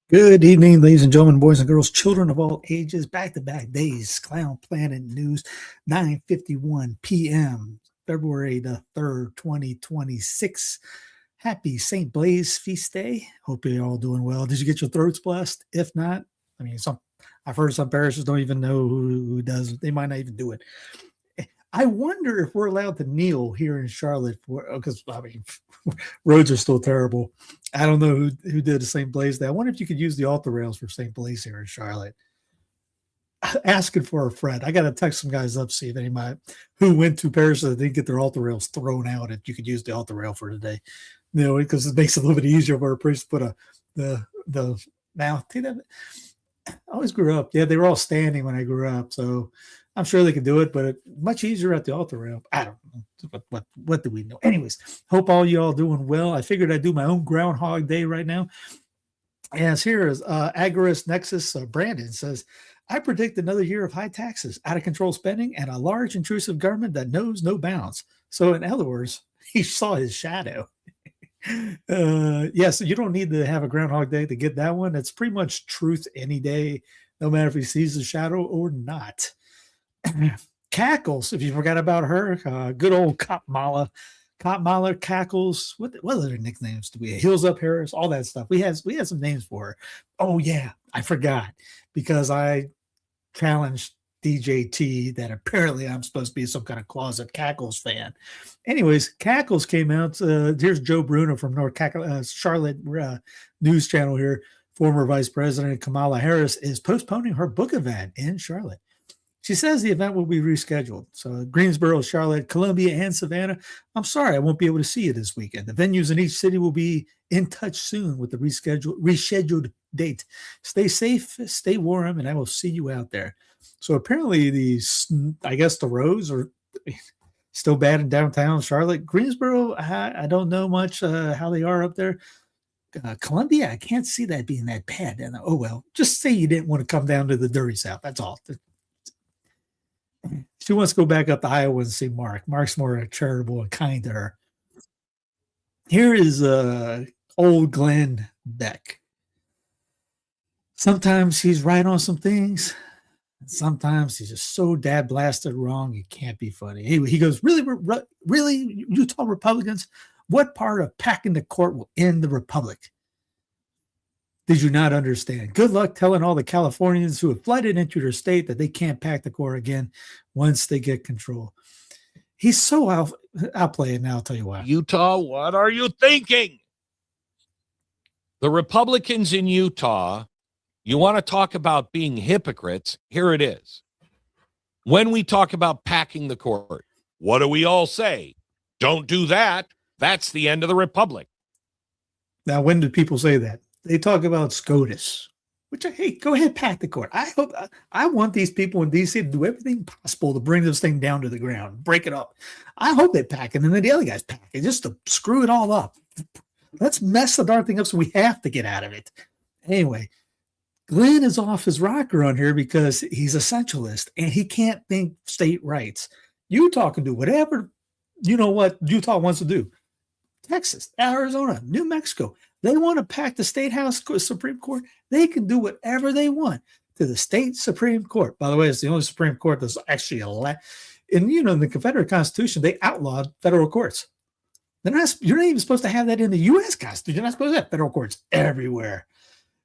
Good evening, ladies and gentlemen, boys and girls, children of all ages, back-to-back days, Clown Planet News, 9:51 p.m., February the 3rd, 2026. Happy St. Blaise feast day. Hope you're all doing well. Did you get your throats blessed? If not, I've heard some parishes don't even know who does. They might not even do it. I wonder if we're allowed to kneel here in Charlotte because roads are still terrible. I don't know who did the St. Blaise Day. I wonder if you could use the altar rails for St. Blaise here in Charlotte. Asking for a friend. I got to text some guys up, see if anybody who went to Paris that didn't get their altar rails thrown out, if you could use the altar rail for today. Because it makes it a little bit easier for a priest to put the now. I always grew up. Yeah, they were all standing when I grew up, so I'm sure they could do it, but much easier at the altar rail. I don't know. What do we know? Anyways, hope all you all doing well. I figured I'd do my own Groundhog Day right now. As here is Agorist Nexus Brandon says, I predict another year of high taxes, out of control spending, and a large intrusive government that knows no bounds. So in other words, he saw his shadow. So you don't need to have a Groundhog Day to get that one. It's pretty much truth any day, no matter if he sees the shadow or not. Cackles, if you forgot about her, good old Kamala. Kamala Cackles. What other nicknames do we have? Heels Up Harris, all that stuff. We had some names for her. Oh yeah, I forgot because I challenged DJT that apparently I'm supposed to be some kind of closet Cackles fan. Anyways, Cackles came out. Here's Joe Bruno from North Charlotte News Channel here. Former Vice President Kamala Harris is postponing her book event in Charlotte. She says the event will be rescheduled. So Greensboro, Charlotte, Columbia, and Savannah. I'm sorry, I won't be able to see you this weekend. The venues in each city will be in touch soon with the rescheduled date. Stay safe, stay warm, and I will see you out there. So apparently the roads are still bad in downtown Charlotte. Greensboro, I don't know much how they are up there. Columbia, I can't see that being that bad. And oh well, just say you didn't want to come down to the dirty South. That's all. She wants to go back up to Iowa and see Mark. Mark's more charitable and kind to her. Here is old Glenn Beck. Sometimes he's right on some things. And sometimes he's just so dad blasted wrong, it can't be funny. He goes, really, Utah Republicans? What part of packing the court will end the republic? Did you not understand? Good luck telling all the Californians who have flooded into their state that they can't pack the court again once they get control. He's so I'll play it now. I'll tell you why. Utah, what are you thinking? The Republicans in Utah, you want to talk about being hypocrites? Here it is. When we talk about packing the court, what do we all say? Don't do that. That's the end of the republic. Now, when do people say that? They talk about SCOTUS, which, hey, go ahead, pack the court. I want these people in D.C. to do everything possible to bring this thing down to the ground, break it up. I hope they pack it, and then the other guys pack it just to screw it all up. Let's mess the darn thing up so we have to get out of it. Anyway, Glenn is off his rocker on here because he's a centralist, and he can't think state rights. Utah can do whatever, what Utah wants to do. Texas, Arizona, New Mexico. They want to pack the state house Supreme Court. They can do whatever they want to the state Supreme Court. By the way, it's the only Supreme Court that's actually in the Confederate Constitution, they outlawed federal courts. You're not even supposed to have that in the U.S. Constitution. You're not supposed to have federal courts everywhere.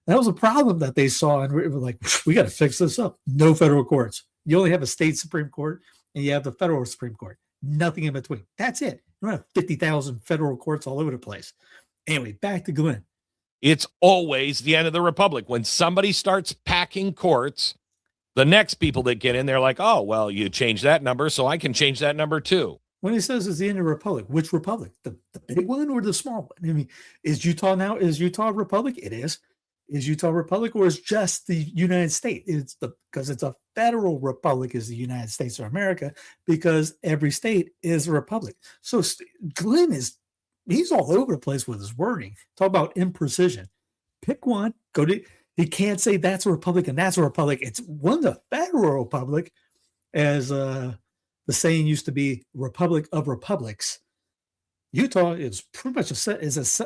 That was a problem that they saw, and we were like, we got to fix this up. No federal courts. You only have a state Supreme Court, and you have the federal Supreme Court. Nothing in between. That's it. You don't have 50,000 federal courts all over the place. Anyway, back to Glenn. It's always the end of the republic. When somebody starts packing courts, the next people that get in, they're like, oh, well, you changed that number, so I can change that number too. When he says it's the end of the republic, which republic? The big one or the small one? I mean, is Utah a republic? It is. Is Utah a republic, or is just the United States? Because it's a federal republic is the United States of America, because every state is a republic. So Glenn he's all over the place with his wording. Talk about imprecision. Pick one. He can't say that's a republic and that's a republic. It's one's a federal republic, as the saying used to be, republic of republics. Utah is pretty much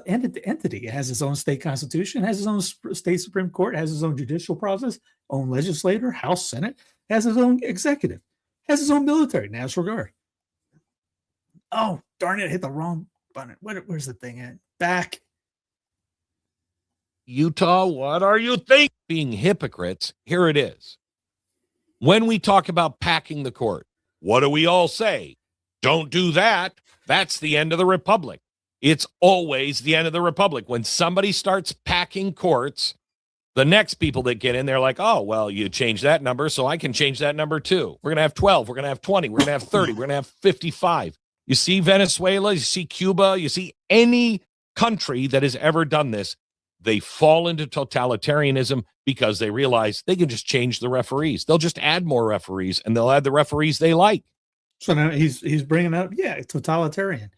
entity. It has its own state constitution, has its own state Supreme Court, has its own judicial process, own legislator, House, Senate, has its own executive, has its own military, National Guard. Oh, darn it, I hit the wrong button. Where's the thing at? Back. Utah, what are you thinking? Being hypocrites, here it is. When we talk about packing the court, what do we all say? Don't do that. That's the end of the republic. It's always the end of the republic. When somebody starts packing courts, the next people that get in, they're like, oh, well, you change that number, so I can change that number too. We're going to have 12. We're going to have 20. We're going to have 30. We're going to have 55. You see Venezuela, you see Cuba, you see any country that has ever done this, they fall into totalitarianism because they realize they can just change the referees. They'll just add more referees, and they'll add the referees they like. So now he's bringing up, totalitarian.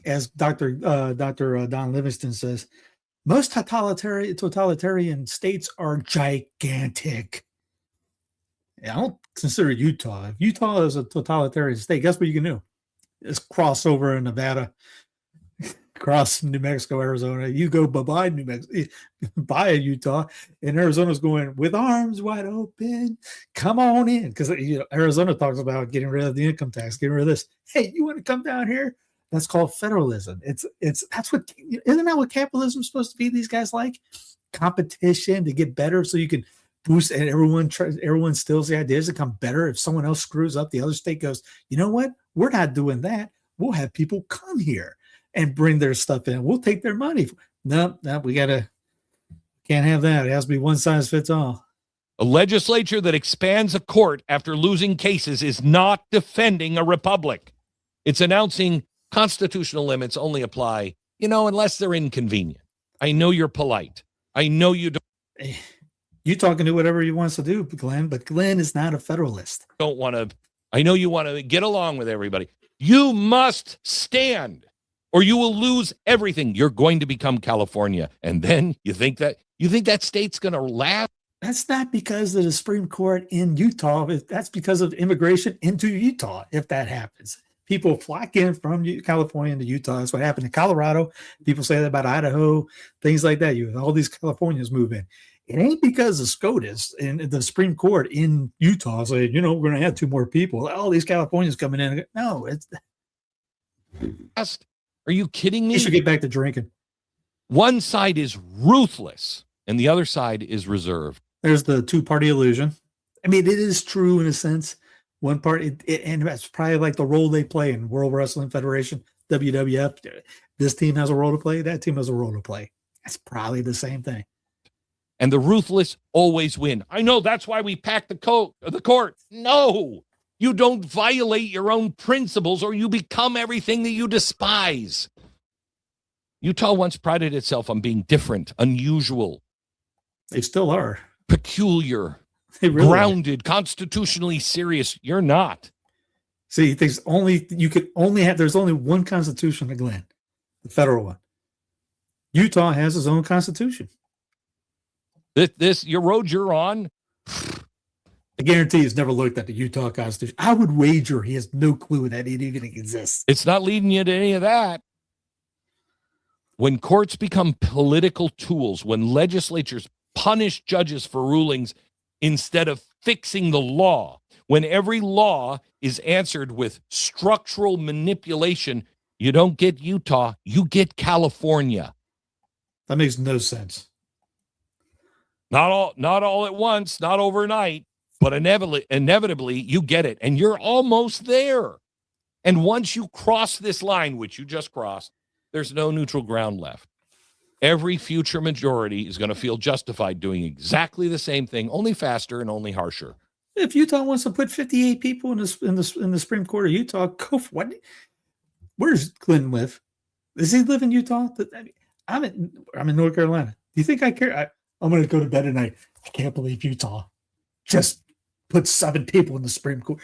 As Dr. Don Livingston says, most totalitarian states are gigantic. I don't consider Utah. If Utah is a totalitarian state, guess what you can do? Just cross over in Nevada, cross New Mexico, Arizona. You go by New Mexico, by Utah, and Arizona's going with arms wide open. Come on in, because Arizona talks about getting rid of the income tax, getting rid of this. Hey, you want to come down here? That's called federalism. Isn't that what capitalism is supposed to be? These guys like competition to get better, so you can boost, and everyone steals the ideas to become better. If someone else screws up, the other state goes, you know what? We're not doing that. We'll have people come here and bring their stuff in. We'll take their money. No, can't have that. It has to be one size fits all. A legislature that expands a court after losing cases is not defending a republic. It's announcing constitutional limits only apply, unless they're inconvenient. I know you're polite. I know you don't. Utah can do whatever he wants to do, Glenn, but Glenn is not a federalist. I know you want to get along with everybody. You must stand, or you will lose everything. You're going to become California. And then you think that state's going to last? That's not because of the Supreme Court in Utah. That's because of immigration into Utah, if that happens. People flock in from California into Utah. That's what happened in Colorado. People say that about Idaho, things like that. All these Californians move in. It ain't because of SCOTUS and the Supreme Court in Utah saying, we're going to add 2 more people. All these Californians coming in. No, it's. Are you kidding me? You should get back to drinking. One side is ruthless and the other side is reserved. There's the 2-party illusion. I mean, it is true in a sense. One part, and that's probably like the role they play in World Wrestling Federation, WWF. This team has a role to play. That team has a role to play. That's probably the same thing. And the ruthless always win. I know, that's why we pack the court. No, you don't violate your own principles or you become everything that you despise. Utah once prided itself on being different, unusual. They still are. Peculiar, really grounded, constitutionally serious. You're not. See, there's only one constitution to Glenn, the federal one. Utah has its own constitution. Your road you're on. I guarantee he's never looked at the Utah Constitution. I would wager he has no clue that it even exists. It's not leading you to any of that. When courts become political tools, when legislatures punish judges for rulings instead of fixing the law, when every law is answered with structural manipulation, you don't get Utah, you get California. That makes no sense. Not all at once, not overnight, but inevitably you get it, and you're almost there. And once you cross this line, which you just crossed, there's no neutral ground left. Every future majority is going to feel justified doing exactly the same thing, only faster and only harsher. If Utah wants to put 58 people in the Supreme Court of Utah, go for what? Where does Clint live? Does he live in Utah? I'm in North Carolina. Do you think I care? I'm going to go to bed tonight. I can't believe Utah just put 7 people in the Supreme Court.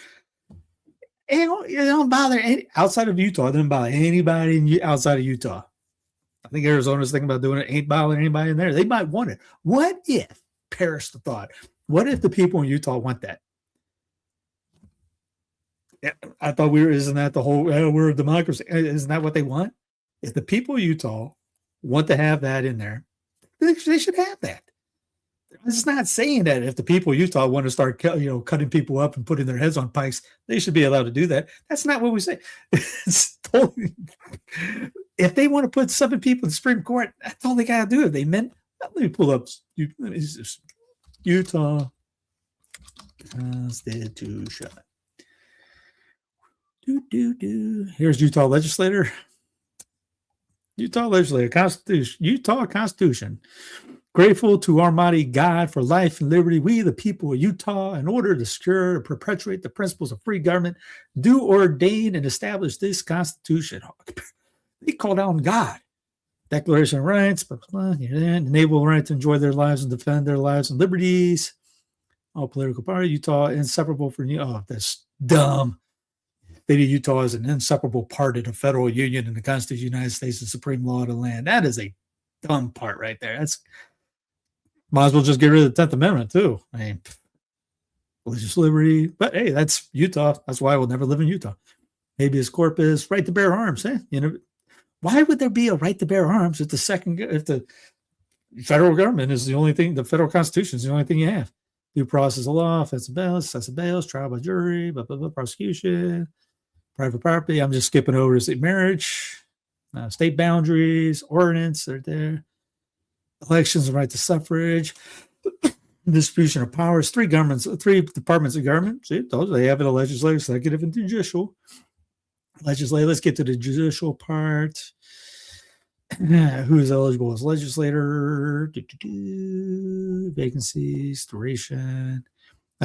And it don't bother outside of Utah. It doesn't bother anybody outside of Utah. I think Arizona's thinking about doing it. Ain't bothering anybody in there. They might want it. What if, perish the thought, what if the people in Utah want that? I thought isn't that the whole, we're a democracy. Isn't that what they want? If the people of Utah want to have that in there, they should have that. It's not saying that if the people of Utah want to start, cutting people up and putting their heads on pikes, they should be allowed to do that. That's not what we say. It's totally, if they want to put 7 people in the Supreme Court, that's all they got to do. If they meant, let me pull up Utah Constitution. Here's Utah legislator. Utah Constitution. Grateful to Almighty God for life and liberty, we, the people of Utah, in order to secure and perpetuate the principles of free government, do ordain and establish this Constitution. They called on God. Declaration of Rights, enable the right to enjoy their lives and defend their lives and liberties. All political parties, Utah, inseparable from you. Oh, that's dumb. State of Utah is an inseparable part of the federal union and the Constitution of the United States, the supreme law of the land. That is a dumb part right there. That's might as well just get rid of the 10th Amendment too. I mean, religious liberty, but hey, that's Utah. That's why I will never live in Utah. Habeas corpus, right to bear arms. Why would there be a right to bear arms if the federal government is the only thing, the federal Constitution is the only thing you have? Due process of law, offensive bails, trial by jury, prosecution, private property. I'm just skipping over to state marriage, state boundaries, ordinance. They're there. Elections and right to suffrage, distribution of powers. 3 departments of government. See, they have it: a legislative, executive, and judicial. Legislative. Let's get to the judicial part. Who is eligible as legislator? Vacancies, duration.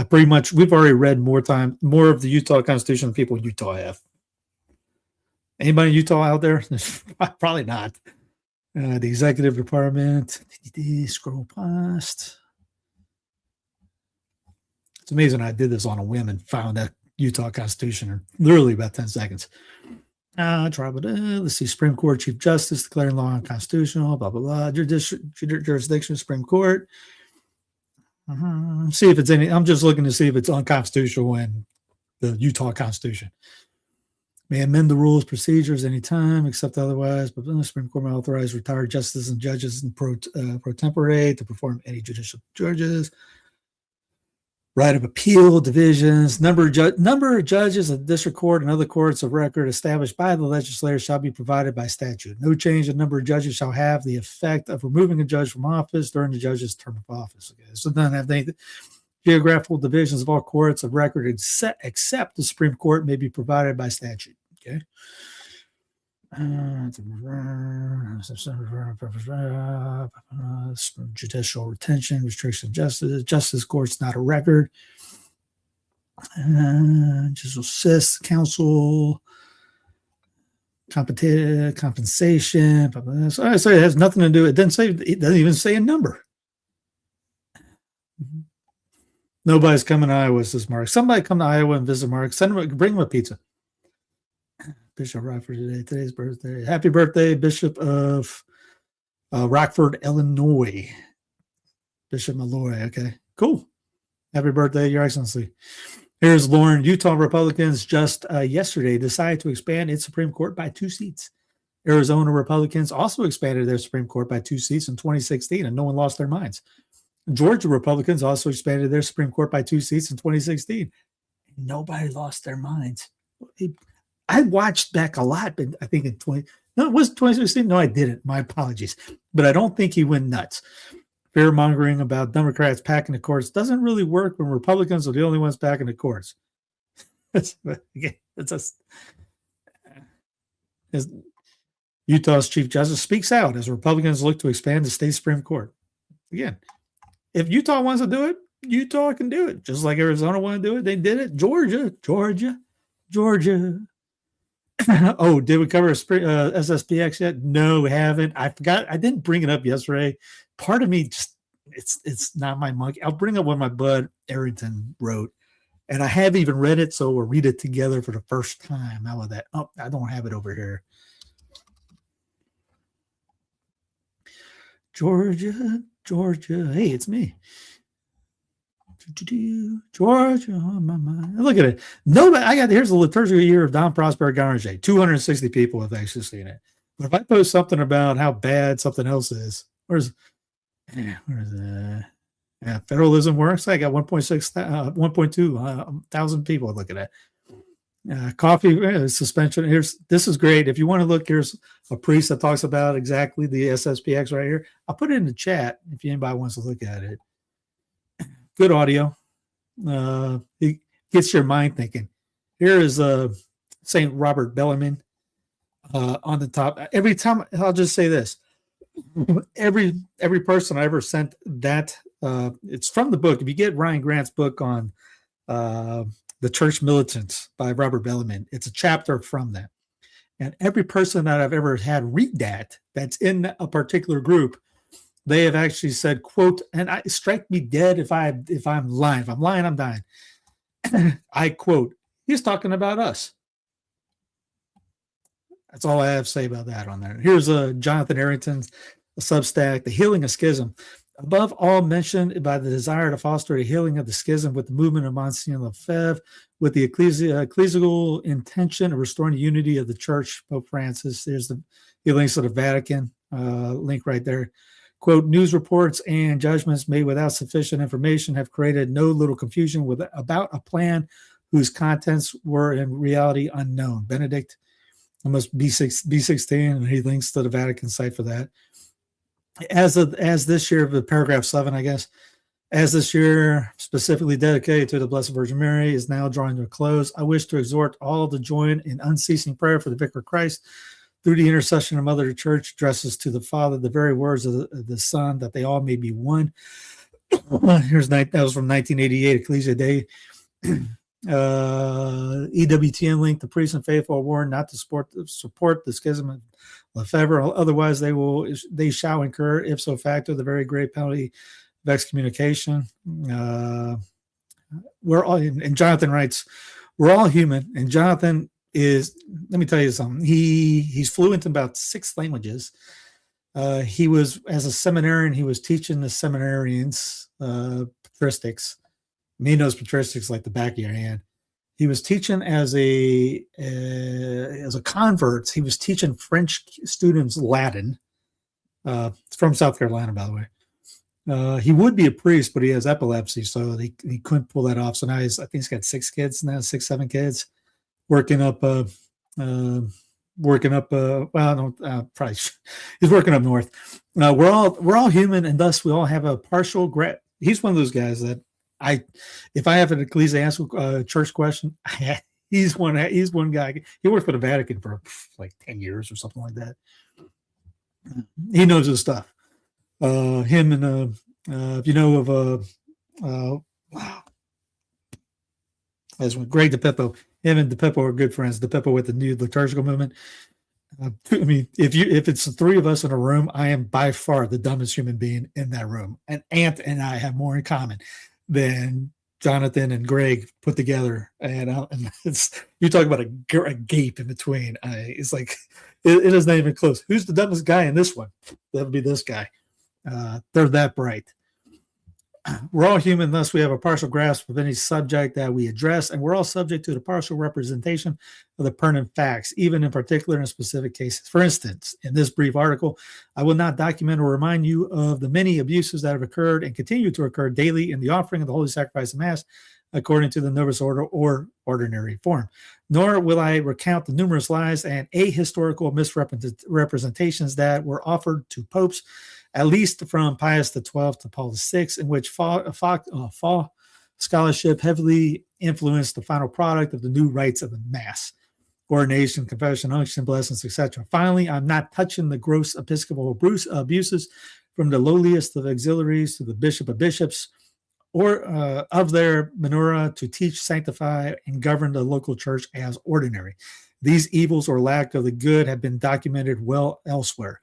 Pretty much, we've already read more of the Utah Constitution than people in Utah have. Anybody in Utah out there? Probably not. The executive department. Scroll past. It's amazing I did this on a whim and found that Utah Constitution in literally about 10 seconds. Let's see. Supreme Court Chief Justice declaring law unconstitutional. Blah blah blah. Jurisdiction Supreme Court. See if it's any. I'm just looking to see if it's unconstitutional in the Utah Constitution. May amend the rules, procedures anytime, except otherwise. But the Supreme Court may authorize retired justices and judges and pro tempore to perform any judicial charges. Right of appeal, divisions, number of judges of district court and other courts of record established by the legislature shall be provided by statute. No change in number of judges shall have the effect of removing a judge from office during the judge's term of office. Okay, so it doesn't have anything. Geographical divisions of all courts of record except the Supreme Court may be provided by statute. Okay. Judicial retention, restriction of justice court's not a record. Just assist counsel, compensation. So I say it has nothing to do. It doesn't even say a number. Nobody's coming to Iowa, says Mark. Somebody come to Iowa and visit Mark. Bring him a pizza. Bishop Rockford today. Today's birthday. Happy birthday, Bishop of Rockford, Illinois. Bishop Malloy. Okay, cool. Happy birthday, Your Excellency. Here's Lauren. Utah Republicans just yesterday decided to expand its Supreme Court by 2 seats. Arizona Republicans also expanded their Supreme Court by 2 seats in 2016, and no one lost their minds. Georgia Republicans also expanded their Supreme Court by 2 seats in 2016. Nobody lost their minds. I watched Beck a lot, but I think it was 2016. No, I didn't. My apologies. But I don't think he went nuts. Fear mongering about Democrats packing the courts doesn't really work when Republicans are the only ones packing the courts. Utah's Chief Justice speaks out as Republicans look to expand the state Supreme Court. Again, if Utah wants to do it, Utah can do it. Just like Arizona want to do it. They did it. Georgia. Oh, did we cover SSPX yet? No, we haven't. I forgot. I didn't bring it up yesterday. Part of me just, it's not my monkey. I'll bring up what my bud Arrington wrote. And I haven't even read it, so we'll read it together for the first time. How about that? Oh, I don't have it over here. Georgia. Hey, it's me. George, on my mind. Look at it. Nobody. Here's the liturgical year of Don Prosper Garnier. 260 people have actually seen it. But if I post something about how bad something else is, where's Federalism works? I got 1.2 thousand people looking at. Coffee suspension. This is great. If you want to look, here's a priest that talks about exactly the SSPX right here. I'll put it in the chat if anybody wants to look at it. Good audio. It gets your mind thinking. Here is St. Robert Bellarmine on the top. Every time, I'll just say this. Every person I ever sent that, it's from the book. If you get Ryan Grant's book on The Church Militants by Robert Bellarmine, it's a chapter from that. And every person that I've ever had read that's in a particular group, they have actually said, quote, and strike me dead if I'm lying. If I'm lying, I'm dying. I quote, he's talking about us. That's all I have to say about that on there. Here's Jonathan Arrington's Substack, The Healing of Schism. Above all mentioned by the desire to foster a healing of the schism with the movement of Monsignor Lefebvre, with the ecclesiastical intention of restoring the unity of the church, Pope Francis. There's he links to the Vatican, link right there. Quote, news reports and judgments made without sufficient information have created no little confusion about a plan whose contents were in reality unknown. Benedict, almost B16, and he links to the Vatican site for that. As this year, the paragraph 7, I guess, as this year specifically dedicated to the Blessed Virgin Mary is now drawing to a close, I wish to exhort all to join in unceasing prayer for the Vicar of Christ. Through the intercession of Mother Church, addresses to the Father the very words of the Son, that they all may be one. That was from 1988, Ecclesia Day. EWTN link, the priests and faithful are warned not to support the schism of Lefebvre, otherwise they shall incur, ipso facto, the very great penalty of excommunication. We're all, and Jonathan writes, we're all human, and Jonathan is, let me tell you something, he's fluent in about 6 languages. He was, as a seminarian, he was teaching the seminarians patristics. He knows patristics like the back of your hand. He was teaching as a convert. He was teaching French students Latin. From South Carolina, by the way. He would be a priest, but he has epilepsy, so he couldn't pull that off. So now I think he's got 6 kids now, 6, 7 kids. Working up, well, no, probably he's working up north. We're all human, and thus we all have a partial. He's one of those guys that if I have an ecclesiastical church question, he's one guy. He worked for the Vatican for like 10 years or something like that. He knows his stuff. Him and if you know of wow, as Greg DePippo. Him and DePippo are good friends. DePippo with the new liturgical movement. I mean, if it's the 3 of us in a room, I am by far the dumbest human being in that room. And Ant and I have more in common than Jonathan and Greg put together. And you talk about a gape in between. It's like it is not even close. Who's the dumbest guy in this one? That would be this guy. They're that bright. We're all human, thus we have a partial grasp of any subject that we address, and we're all subject to the partial representation of the pertinent facts, even in particular in specific cases. For instance, in this brief article, I will not document or remind you of the many abuses that have occurred and continue to occur daily in the offering of the Holy Sacrifice of Mass, according to the Novus Ordo or ordinary form. Nor will I recount the numerous lies and ahistorical misrepresentations that were offered to popes, at least from Pius XII to Paul VI, in which fall scholarship heavily influenced the final product of the new rites of the Mass, ordination, confession, unction, blessings, etc. Finally, I'm not touching the gross episcopal abuses from the lowliest of auxiliaries to the bishop of bishops, or of their menora to teach, sanctify, and govern the local church as ordinary. These evils or lack of the good have been documented well elsewhere.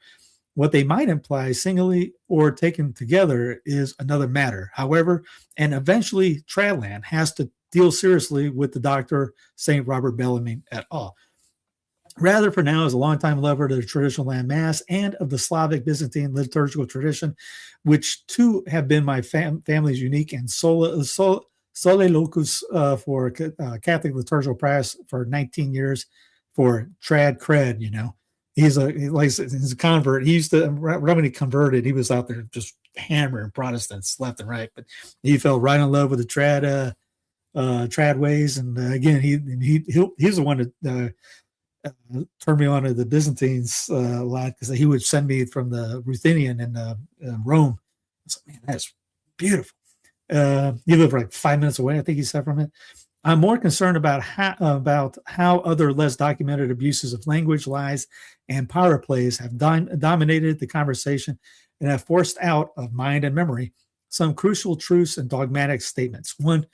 What they might imply singly or taken together is another matter. However, and eventually Tradland has to deal seriously with the Dr. St. Robert Bellarmine et al. Rather, for now, as a longtime lover of the traditional land mass and of the Slavic Byzantine liturgical tradition, which too have been my family's unique and sole locus for Catholic liturgical practice for 19 years for trad cred, He's a convert. He used to, right when he converted, he was out there just hammering Protestants left and right, but he fell right in love with the trad ways. And again, he's the one that turned me on to the Byzantines a lot, because he would send me from the Ruthenian in Rome. I was like, man, that's beautiful. He lived like 5 minutes away, I think he said, from it. I'm more concerned about how other less documented abuses of language, lies, and power plays have dominated the conversation and have forced out of mind and memory some crucial truths and dogmatic statements. One,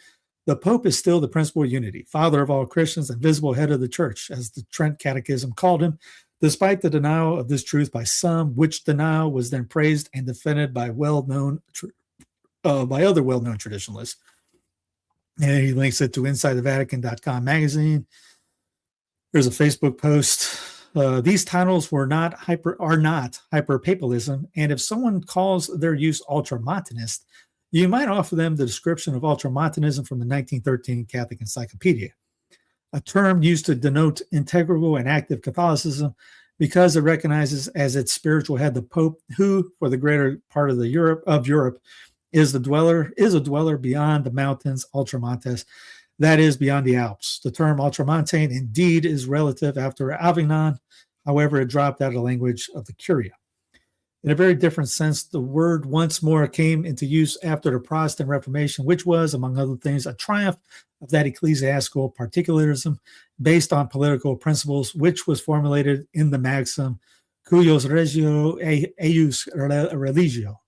the Pope is still the principal of unity, father of all Christians and visible head of the church, as the Trent Catechism called him, despite the denial of this truth by some, which denial was then praised and defended by by other well-known traditionalists. And he links it to InsideTheVatican.com magazine. There's a Facebook post. These titles are not hyper-papalism, and if someone calls their use ultramontanist, you might offer them the description of ultramontanism from the 1913 Catholic Encyclopedia, a term used to denote integral and active Catholicism because it recognizes as its spiritual head the Pope, who, for the greater part of Europe, is a dweller beyond the mountains, ultramontes, that is, beyond the Alps. The term ultramontane indeed is relative after Avignon. However, it dropped out of the language of the Curia. In a very different sense, the word once more came into use after the Protestant Reformation, which was, among other things, a triumph of that ecclesiastical particularism based on political principles, which was formulated in the maxim, cuius regio eius religio.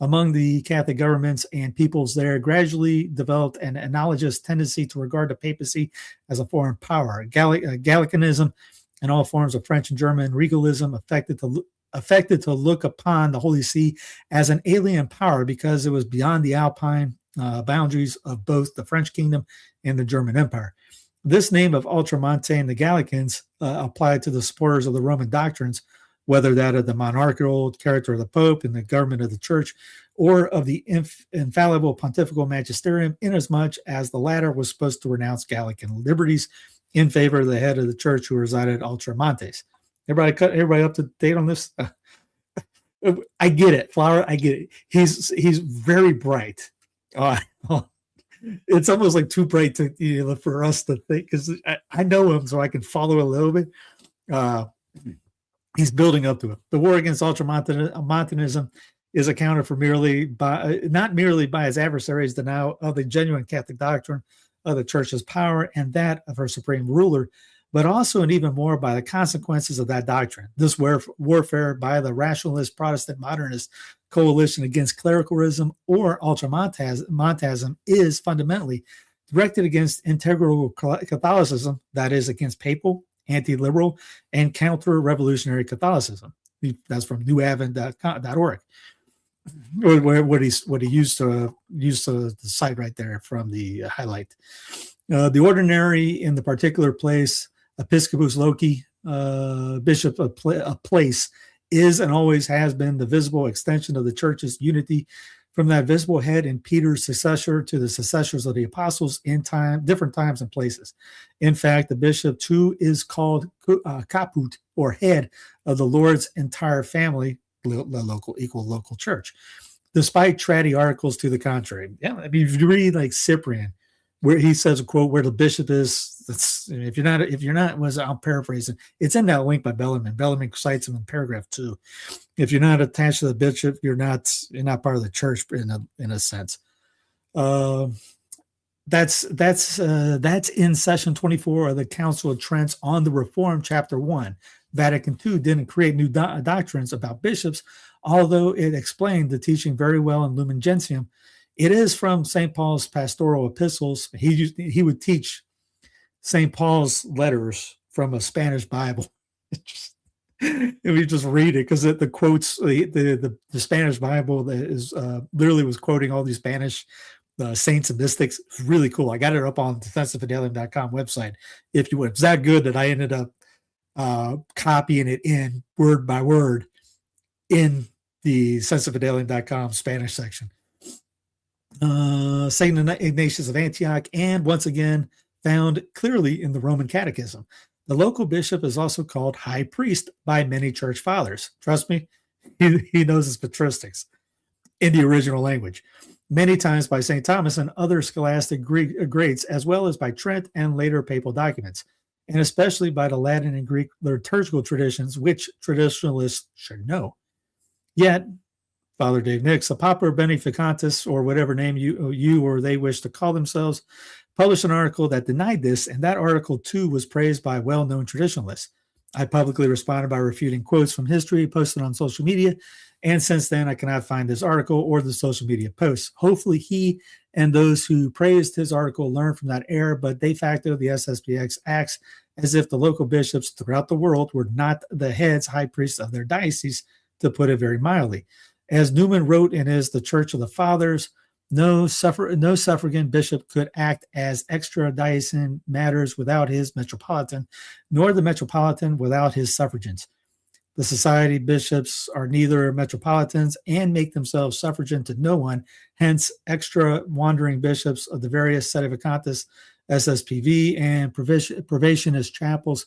Among the Catholic governments and peoples there gradually developed an analogous tendency to regard the papacy as a foreign power. Gallicanism and all forms of French and German regalism affected to look upon the Holy See as an alien power because it was beyond the Alpine boundaries of both the French kingdom and the German Empire. This name of Ultramontane, the Gallicans, applied to the supporters of the Roman doctrines, whether that of the monarchical character of the Pope and the government of the Church, or of the infallible pontifical magisterium, inasmuch as the latter was supposed to renounce Gallican liberties in favor of the head of the Church who resided at Ultramontes. Everybody up to date on this? I get it, Flower. I get it. He's very bright. It's almost like too bright to for us to think, because I know him, so I can follow a little bit. He's building up to it. The war against ultramontanism is accounted for not merely by his adversaries' denial of the genuine Catholic doctrine of the Church's power and that of her supreme ruler, but also and even more by the consequences of that doctrine. This warfare by the rationalist Protestant modernist coalition against clericalism or ultramontanism is fundamentally directed against integral Catholicism, that is, against papal, anti-liberal, and counter-revolutionary Catholicism. That's from newavon.org. What he used to cite right there from the highlight. The ordinary in the particular place, Episcopus Loci, bishop of place, is and always has been the visible extension of the Church's unity from that visible head and Peter's successor to the successors of the apostles in different times and places. In fact, the bishop too is called caput, or head of the Lord's entire family, local church, despite tratty articles to the contrary. Yeah, I mean, if you read like Cyprian, where he says, quote, where the bishop is, if you're not, I'm paraphrasing, it's in that link by Bellarmine. Bellarmine cites him in paragraph 2. If you're not attached to the bishop, you're not part of the church in a sense. That's in session 24 of the Council of Trent on the Reform, chapter 1. Vatican II didn't create new doctrines about bishops, although it explained the teaching very well in Lumen Gentium. It is from St. Paul's pastoral epistles. He would teach St. Paul's letters from a Spanish Bible. If you just read it, because the quotes, the Spanish Bible that is literally was quoting all these Spanish saints and mystics. It's really cool. I got it up on defensivefidelity.com website. If you would, it's that good that I ended up copying it in word by word in the senseoffidelity.com Spanish section. St. Ignatius of Antioch, and once again found clearly in the Roman Catechism. The local bishop is also called high priest by many church fathers. Trust me, he knows his patristics in the original language. Many times by St. Thomas and other scholastic greats, as well as by Trent and later papal documents, and especially by the Latin and Greek liturgical traditions, which traditionalists should know. Yet, Father Dave Nix, a popular beneficantis, or whatever name you or they wish to call themselves, published an article that denied this, and that article too was praised by well-known traditionalists. I publicly responded by refuting quotes from history posted on social media, and since then I cannot find this article or the social media posts. Hopefully he and those who praised his article learned from that error, but de facto the SSPX acts as if the local bishops throughout the world were not the heads, high priests of their diocese, to put it very mildly. As Newman wrote in his The Church of the Fathers, no suffragan bishop could act as extra-diocesan matters without his metropolitan, nor the metropolitan without his suffragans. The society bishops are neither metropolitans and make themselves suffragan to no one, hence extra wandering bishops of the various sedevacantists, SSPV, and probationist chapels,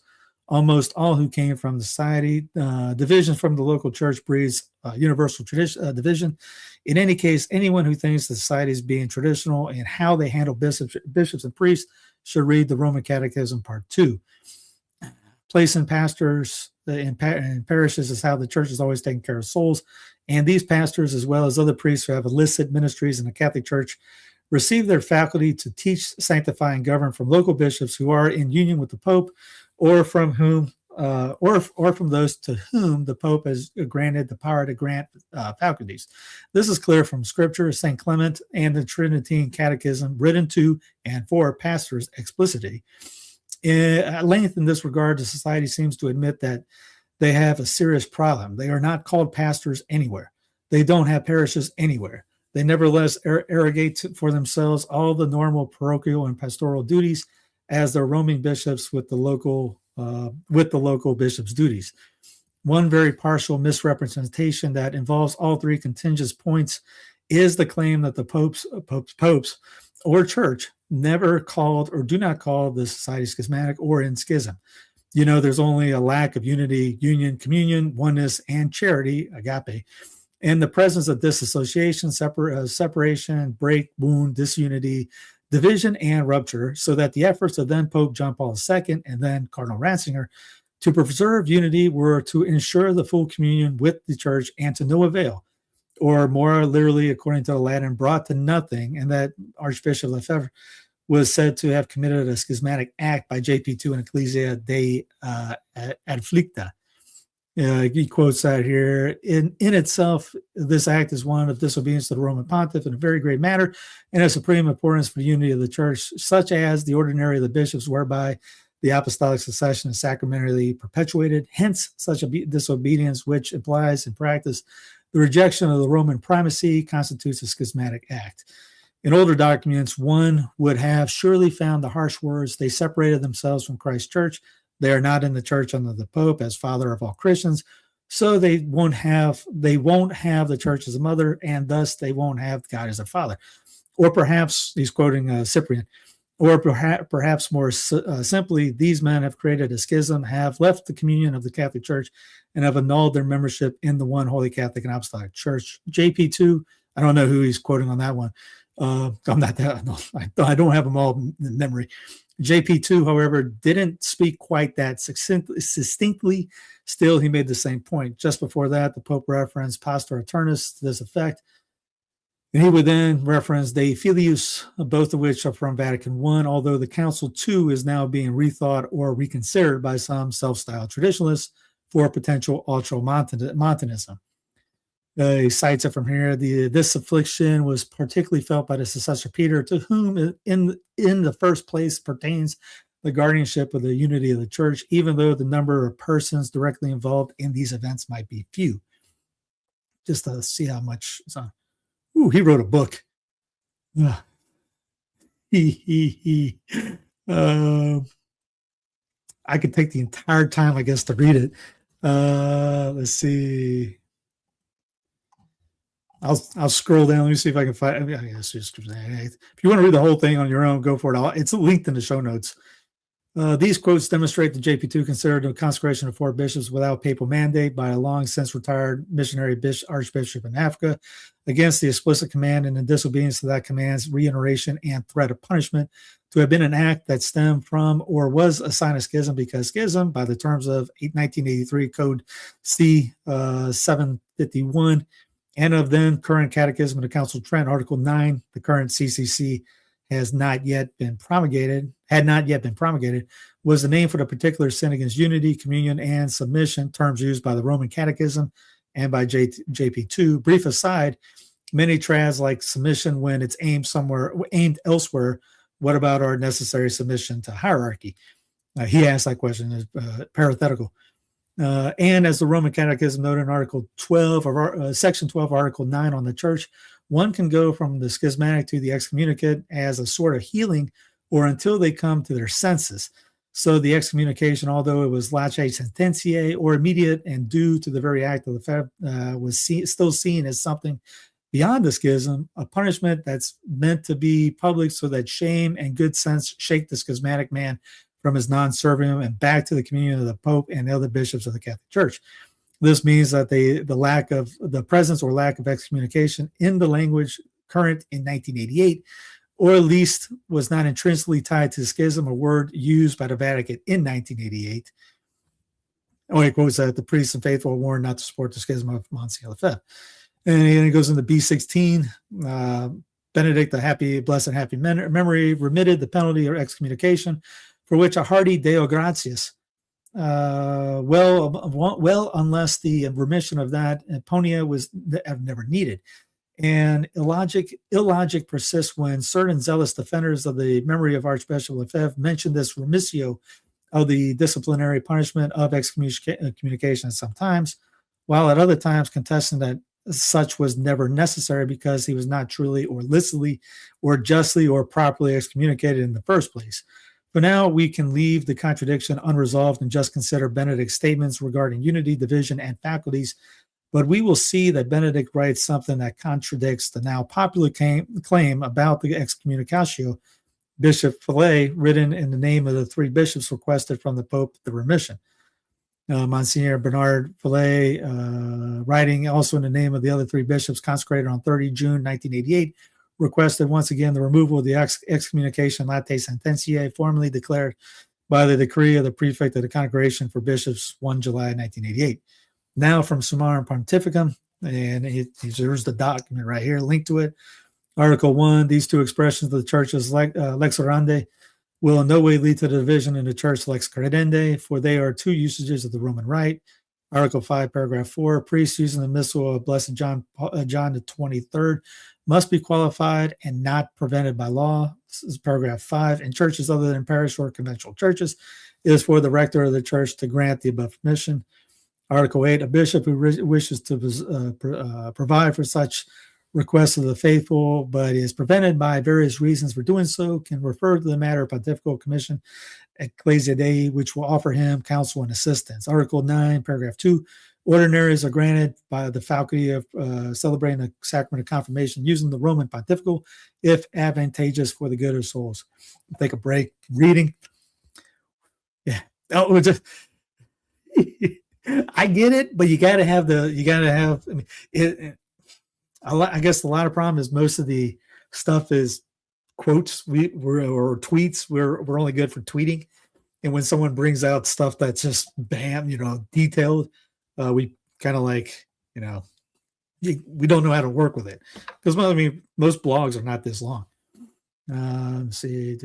almost all who came from the society. Division from the local church breeds universal division. In any case, anyone who thinks the society is being traditional and how they handle bishops and priests should read the Roman Catechism Part 2. Placing pastors in parishes is how the church is always taking care of souls. And these pastors, as well as other priests who have illicit ministries in the Catholic Church, receive their faculty to teach, sanctify, and govern from local bishops who are in union with the Pope, or from whom, or from those to whom the Pope has granted the power to grant faculties. This is clear from Scripture, St. Clement, and the Tridentine Catechism, written to and for pastors explicitly. At length in this regard, the society seems to admit that they have a serious problem. They are not called pastors anywhere. They don't have parishes anywhere. They nevertheless arrogate for themselves all the normal parochial and pastoral duties as their roaming bishops with the local bishops' duties. One very partial misrepresentation that involves all three contingent points is the claim that the popes or church never called or do not call the society schismatic or in schism. You know, there's only a lack of unity, union, communion, oneness, and charity, agape. In the presence of disassociation, separation, break, wound, disunity, division, and rupture, so that the efforts of then Pope John Paul II and then Cardinal Ratzinger to preserve unity were to ensure the full communion with the church and to no avail, or more literally, according to the Latin, brought to nothing, and that Archbishop Lefebvre was said to have committed a schismatic act by JP2 in Ecclesia de Adflicta. He quotes that here. In itself, this act is one of disobedience to the Roman Pontiff in a very great matter, and of supreme importance for the unity of the church, such as the ordinary of the bishops, whereby the apostolic succession is sacramentally perpetuated. Hence, such a disobedience, which implies in practice the rejection of the Roman primacy, constitutes a schismatic act. In older documents, one would have surely found the harsh words, "They separated themselves from Christ's church. They are not in the church under the Pope as father of all Christians, so they won't have the church as a mother, and thus they won't have God as a father." Or perhaps he's quoting Cyprian. Or perhaps more simply, these men have created a schism, have left the communion of the Catholic Church, and have annulled their membership in the one Holy Catholic and Apostolic Church. JP2, I don't know who he's quoting on that one. I don't have them all in memory. JP2, however, didn't speak quite that succinctly. Still, he made the same point. Just before that, the Pope referenced Pastor Eternus to this effect. And he would then reference De Filius, both of which are from Vatican I, although the Council II is now being rethought or reconsidered by some self-styled traditionalists for potential ultramontanism. He cites it from here. This affliction was particularly felt by the successor Peter, to whom in the first place pertains the guardianship of the unity of the church, even though the number of persons directly involved in these events might be few. Just to see how much is on. Ooh, he wrote a book. I I could take the entire time, I guess, to read it. Let's see. I'll scroll down. Let me see if I can find. I mean, I guess just if you want to read the whole thing on your own, go for it. It's linked in the show notes. These quotes demonstrate that JP2 considered the consecration of 4 bishops without papal mandate by a long since retired missionary archbishop in Africa against the explicit command and in disobedience to that command's reiteration and threat of punishment to have been an act that stemmed from or was a sign of schism, because schism, by the terms of 1983 Code C 751 and of then current Catechism of the Council of Trent, Article 9, the current CCC had not yet been promulgated, was the name for the particular sin against unity, communion, and submission, terms used by the Roman Catechism and by JP2. Brief aside, many trads like submission when it's aimed elsewhere. What about our necessary submission to hierarchy? He asked that question as parenthetical. And as the Roman Catechism noted in Article 12 of Section 12, Article 9 on the Church, one can go from the schismatic to the excommunicate as a sort of healing or until they come to their senses. So the excommunication, although it was lache sententiae or immediate and due to the very act of the fact, was still seen as something beyond the schism, a punishment that's meant to be public so that shame and good sense shake the schismatic man from his non-servium and back to the communion of the Pope and the other bishops of the Catholic Church. This means that the lack of the presence or lack of excommunication in the language current in 1988, or at least was not intrinsically tied to schism, a word used by the Vatican in 1988. Oh, he quotes that the priests and faithful are warned not to support the schism of Monsignor Lefebvre. And then he goes into B16. Benedict, the blessed happy memory, remitted the penalty of excommunication, for which a hearty Deo gratias. Unless the remission of that ponia was never needed. And illogic persists when certain zealous defenders of the memory of Archbishop Lefebvre mention this remissio of the disciplinary punishment of excommunication sometimes, while at other times contesting that such was never necessary because he was not truly or licitly or justly or properly excommunicated in the first place. For now, we can leave the contradiction unresolved and just consider Benedict's statements regarding unity, division, and faculties. But we will see that Benedict writes something that contradicts the now popular claim about the excommunicatio. Bishop Fillet, written in the name of the 3 bishops, requested from the Pope the remission. Monsignor Bernard Fillet, writing also in the name of the other 3 bishops consecrated on 30 June 1988, requested once again the removal of the excommunication late sententiae formally declared by the decree of the prefect of the congregation for bishops 1 July 1988. Now from Summarum Pontificum, and here's the document right here, linked to it. Article 1, these 2 expressions of the church's lex orandi will in no way lead to the division in the church lex credendi, for they are 2 usages of the Roman Rite. Article 5, paragraph 4, priests using the missal of Blessed John the 23rd must be qualified and not prevented by law. This is paragraph 5. In churches other than parish or conventual churches, it is for the rector of the church to grant the above permission. Article 8, a bishop who wishes to provide for such requests of the faithful, but is prevented by various reasons for doing so, can refer to the matter of Pontifical Commission Ecclesia Dei, which will offer him counsel and assistance. Article 9, paragraph 2, ordinaries are granted by the faculty of celebrating the sacrament of confirmation using the Roman Pontifical if advantageous for the good of souls. Take a break. Reading. Yeah. Oh, just I get it, but you got to have. I mean, I guess a lot of problem is most of the stuff is quotes or tweets. We're only good for tweeting, and when someone brings out stuff that's just bam, detailed, we kind of we don't know how to work with it because most blogs are not this long. Let's see.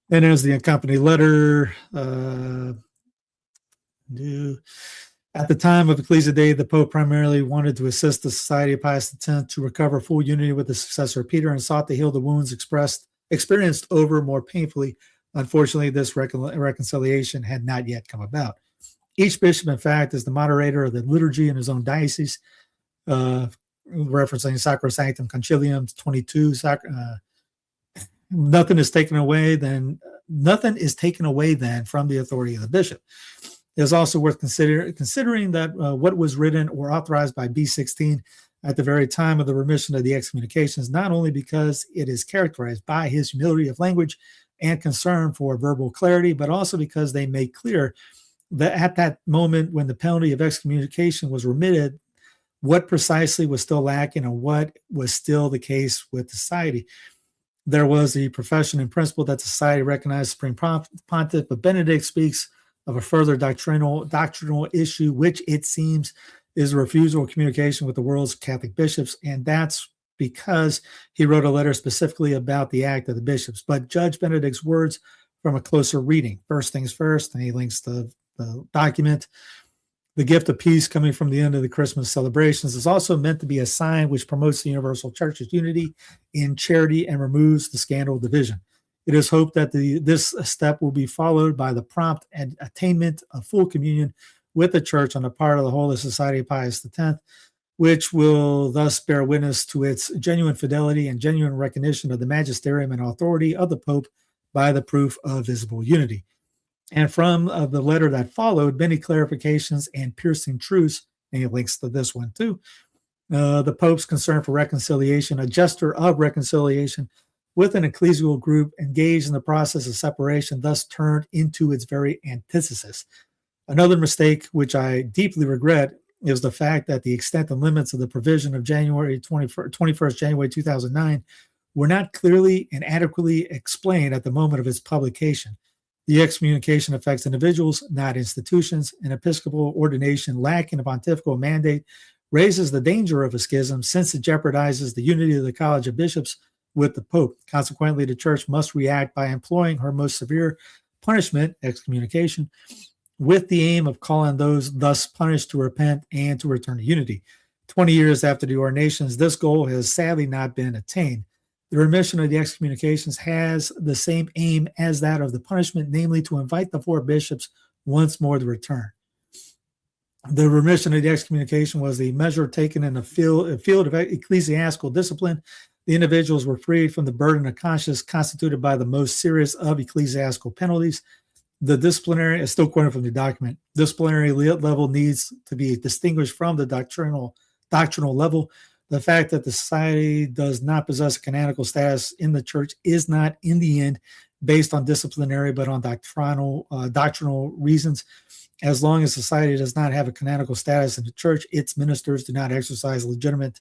And there's the accompanying letter. At the time of Ecclesia Dei, the Pope primarily wanted to assist the Society of Pius X to recover full unity with the successor of Peter and sought to heal the wounds experienced over more painfully. Unfortunately, this reconciliation had not yet come about. Each bishop, in fact, is the moderator of the liturgy in his own diocese, referencing Sacrosanctum Concilium 22, Nothing is taken away then from the authority of the bishop. It is also worth considering that what was written or authorized by B16 at the very time of the remission of the excommunications, not only because it is characterized by his humility of language and concern for verbal clarity, but also because they make clear that at that moment when the penalty of excommunication was remitted, what precisely was still lacking and what was still the case with the society. There was the profession and principle that the society recognized Supreme Pontiff, but Benedict speaks of a further doctrinal issue, which it seems is a refusal of communication with the world's Catholic bishops, and that's because he wrote a letter specifically about the act of the bishops. But Judge Benedict's words from a closer reading. First things first, and he links to the document. The gift of peace coming from the end of the Christmas celebrations is also meant to be a sign which promotes the universal church's unity in charity and removes the scandal of division. It is hoped that this step will be followed by the prompt and attainment of full communion with the church on the part of the Holy Society of Pius X, which will thus bear witness to its genuine fidelity and genuine recognition of the magisterium and authority of the Pope by the proof of visible unity. And from the letter that followed, many clarifications and piercing truths, and he links to this one too. The Pope's concern for reconciliation, a gesture of reconciliation with an ecclesial group engaged in the process of separation, thus turned into its very antithesis. Another mistake, which I deeply regret, is the fact that the extent and limits of the provision of January 21st, January 2009 were not clearly and adequately explained at the moment of its publication. The excommunication affects individuals, not institutions. An episcopal ordination lacking a pontifical mandate raises the danger of a schism since it jeopardizes the unity of the College of Bishops with the Pope. Consequently, the Church must react by employing her most severe punishment, excommunication, with the aim of calling those thus punished to repent and to return to unity. 20 years after the ordinations, this goal has sadly not been attained. The remission of the excommunications has the same aim as that of the punishment, namely to invite the four bishops once more to return. The remission of the excommunication was the measure taken in the field of ecclesiastical discipline. The individuals were freed from the burden of conscience constituted by the most serious of ecclesiastical penalties. The disciplinary, is still quoted from the document, disciplinary level needs to be distinguished from the doctrinal level. The fact that the society does not possess a canonical status in the church is not, in the end, based on disciplinary, but on doctrinal reasons. As long as society does not have a canonical status in the church, its ministers do not exercise legitimate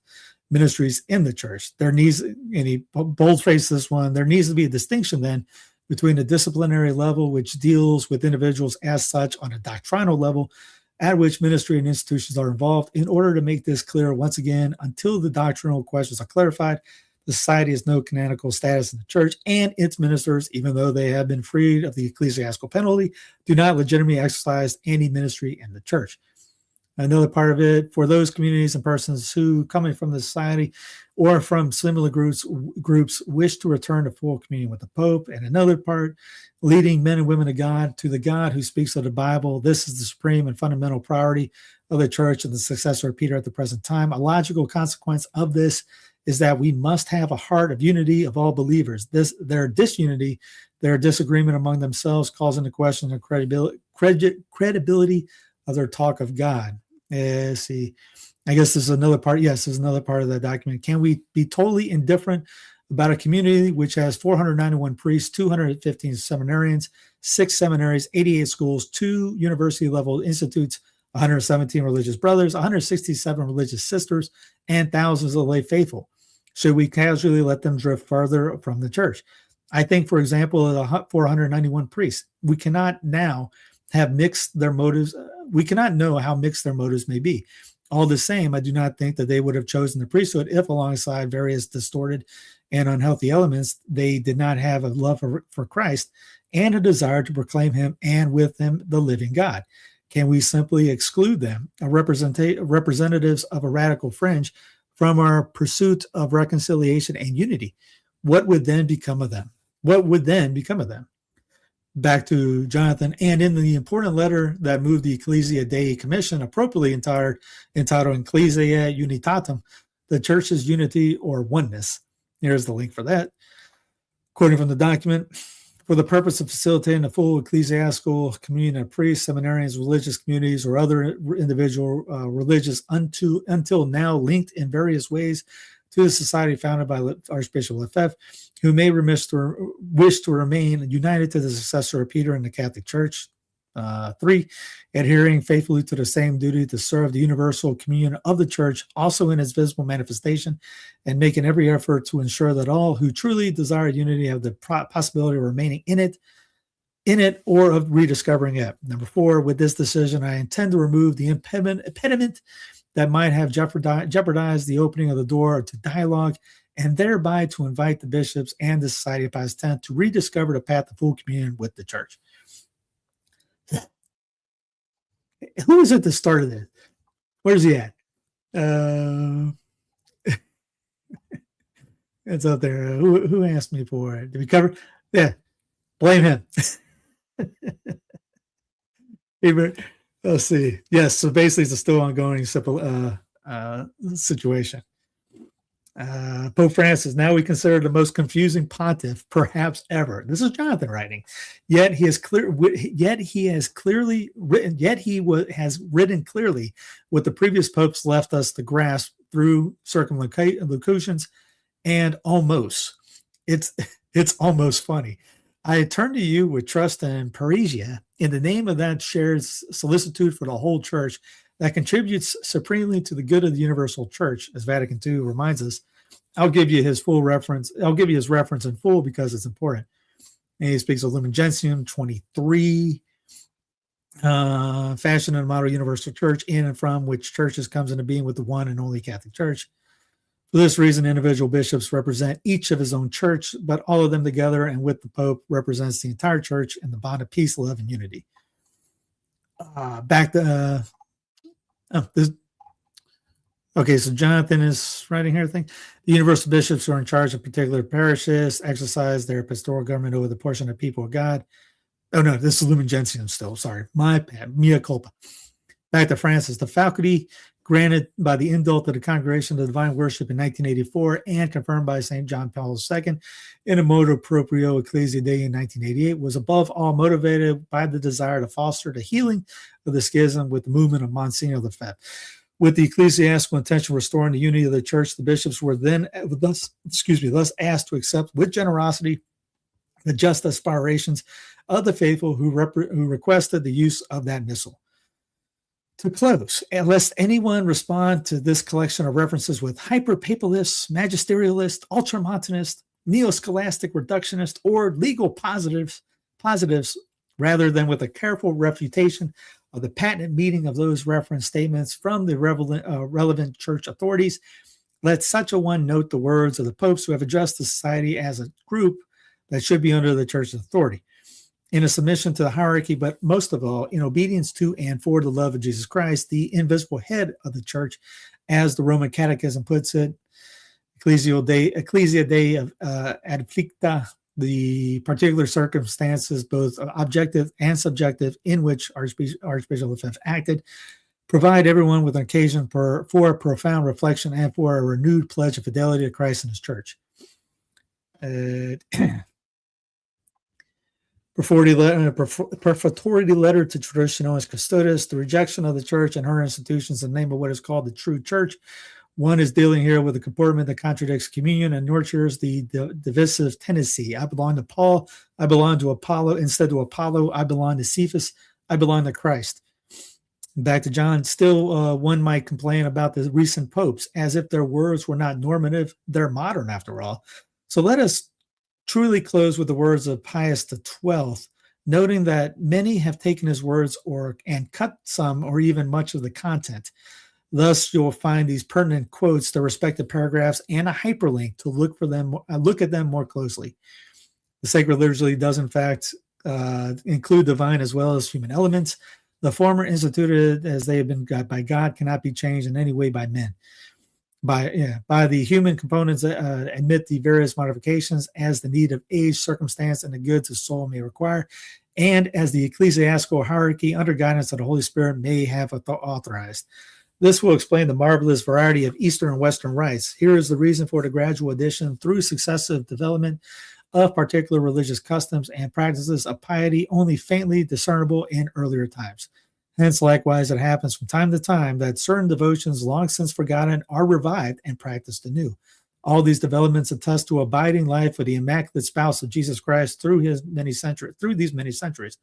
ministries in the church. There needs, and he boldfaces this one, there needs to be a distinction then between the disciplinary level, which deals with individuals as such on a doctrinal level, at which ministry and institutions are involved. In order to make this clear, once again, until the doctrinal questions are clarified, the society has no canonical status in the church, and its ministers, even though they have been freed of the ecclesiastical penalty, do not legitimately exercise any ministry in the church. Another part of it, for those communities and persons who, coming from the society or from similar groups wish to return to full communion with the Pope. And another part, leading men and women to the God who speaks of the Bible. This is the supreme and fundamental priority of the church and the successor of Peter at the present time. A logical consequence of this is that we must have a heart of unity of all believers. Their disunity, their disagreement among themselves, calls into question the credibility of their talk of God. See, I guess this is another part. Yes, this is another part of the document. Can we be totally indifferent about a community which has 491 priests, 215 seminarians, 6 seminaries, 88 schools, 2 university-level institutes, 117 religious brothers, 167 religious sisters, and thousands of lay faithful? Should we casually let them drift farther from the church? I think, for example, of the 491 priests, we cannot now have mixed their motives. We cannot know how mixed their motives may be. All the same, I do not think that they would have chosen the priesthood if, alongside various distorted and unhealthy elements, they did not have a love for Christ and a desire to proclaim him and with him the living God. Can we simply exclude them, representatives of a radical fringe, from our pursuit of reconciliation and unity? What would then become of them? Back to Jonathan. And in the important letter that moved the Ecclesia Dei Commission, appropriately entitled Ecclesia Unitatem, the church's unity or oneness. Here's the link for that. Quoting from the document, for the purpose of facilitating the full ecclesiastical communion of priests, seminarians, religious communities, or other individual religious until now linked in various ways to the society founded by Archbishop Lefebvre, who may wish to remain united to the successor of Peter in the Catholic Church. 3, adhering faithfully to the same duty to serve the universal communion of the church, also in its visible manifestation, and making every effort to ensure that all who truly desire unity have the possibility of remaining in it or of rediscovering it. Number 4, with this decision, I intend to remove the impediment that might have jeopardized the opening of the door to dialogue, and thereby to invite the bishops and the Society of Pius X to rediscover the path to full communion with the church. Who is at the start of this? Where's he at? It's up there. Who asked me for it? Did we cover? Yeah, blame him. Let's see. Yes, so basically it's a still ongoing situation. Pope Francis, now we consider the most confusing pontiff perhaps ever. This is Jonathan writing. Yet he has written clearly what the previous popes left us to grasp through circumlocutions and almost. It's almost funny. I turn to you with trust and Parisia in the name of that shared solicitude for the whole church that contributes supremely to the good of the universal church, as Vatican II reminds us. I'll give you his reference in full because it's important. And he speaks of Lumen Gentium 23, fashioned in a model universal church, in and from which churches comes into being with the one and only Catholic Church. For this reason, individual bishops represent each of his own church, but all of them together and with the Pope represents the entire church in the bond of peace, love, and unity. Okay, so Jonathan is writing here. The universal bishops who are in charge of particular parishes exercise their pastoral government over the portion of people of God. Oh, no, this is Lumen Gentium still. Sorry, my bad. Mea culpa. Back to Francis. The faculty granted by the indult of the Congregation of Divine Worship in 1984 and confirmed by St. John Paul II in a motu proprio Ecclesia Dei in 1988 was above all motivated by the desire to foster the healing of the schism with the movement of Monsignor Lefebvre. With the ecclesiastical intention of restoring the unity of the church, the bishops were then thus asked to accept with generosity the just aspirations of the faithful who requested the use of that missal. To close, and lest anyone respond to this collection of references with hyper-papalist, magisterialist, ultramontanist, neo-scholastic reductionist, or legal positives, rather than with a careful refutation of the patent meaning of those reference statements from the relevant church authorities, let such a one note the words of the popes who have addressed the society as a group that should be under the church's authority, in a submission to the hierarchy, but most of all, in obedience to and for the love of Jesus Christ, the invisible head of the church, as the Roman Catechism puts it, Ecclesia Dei ad ficta, the particular circumstances, both objective and subjective, in which Archbishop Lefebvre acted, provide everyone with an occasion for profound reflection and for a renewed pledge of fidelity to Christ and his church. Prefatory letter to Traditionis Custodes, the rejection of the church and her institutions in the name of what is called the true church. One is dealing here with a comportment that contradicts communion and nurtures the divisive tendency. I belong to Paul. I belong to Apollo. Instead to Apollo, I belong to Cephas. I belong to Christ. Back to John. Still, one might complain about the recent popes as if their words were not normative. They're modern, after all. So let us truly close with the words of Pius XII, noting that many have taken his words and cut some or even much of the content. Thus, you'll find these pertinent quotes, the respective paragraphs, and a hyperlink to look at them more closely. The sacred liturgy does, in fact, include divine as well as human elements. The former, instituted as they have been by God, cannot be changed in any way by men. By the human components admit the various modifications as the need of age, circumstance, and the goods of soul may require, and as the ecclesiastical hierarchy under guidance of the Holy Spirit may have authorized. This will explain the marvelous variety of Eastern and Western rites. Here is the reason for the gradual addition through successive development of particular religious customs and practices of piety only faintly discernible in earlier times. Hence, likewise, it happens from time to time that certain devotions long since forgotten are revived and practiced anew. All these developments attest to abiding life of the immaculate spouse of Jesus Christ through these many centuries.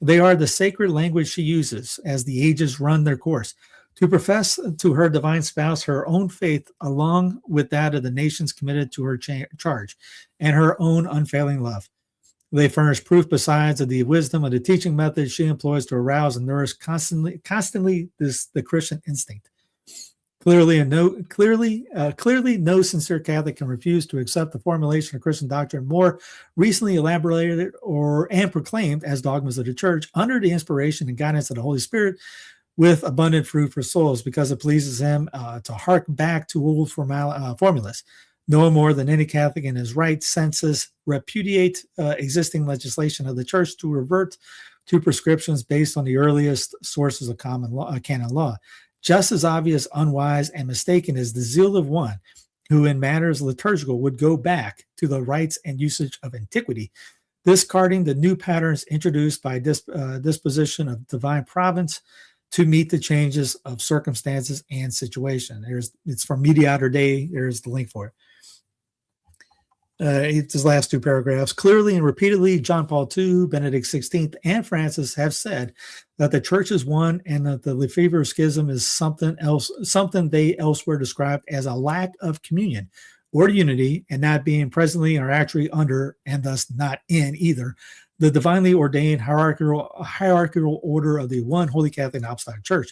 They are the sacred language she uses as the ages run their course to profess to her divine spouse her own faith along with that of the nations committed to her charge and her own unfailing love. They furnish proof besides of the wisdom of the teaching methods she employs to arouse and nourish constantly the Christian instinct. Clearly, no sincere Catholic can refuse to accept the formulation of Christian doctrine more recently elaborated and proclaimed as dogmas of the Church under the inspiration and guidance of the Holy Spirit, with abundant fruit for souls, because it pleases him to hark back to old formulas. No more than any Catholic in his right senses repudiate existing legislation of the Church to revert to prescriptions based on the earliest sources of canon law. Just as obvious, unwise, and mistaken is the zeal of one who in matters liturgical would go back to the rites and usage of antiquity, discarding the new patterns introduced by disposition of divine providence to meet the changes of circumstances and situation. It's from Mediator Dei. There's the link for it. It's his last two paragraphs. Clearly and repeatedly, John Paul II, Benedict XVI, and Francis have said that the Church is one and that the Lefebvre Schism is something they elsewhere described as a lack of communion or unity, and not being presently or actually under, and thus not in either, the divinely ordained hierarchical order of the one Holy Catholic and Apostolic Church.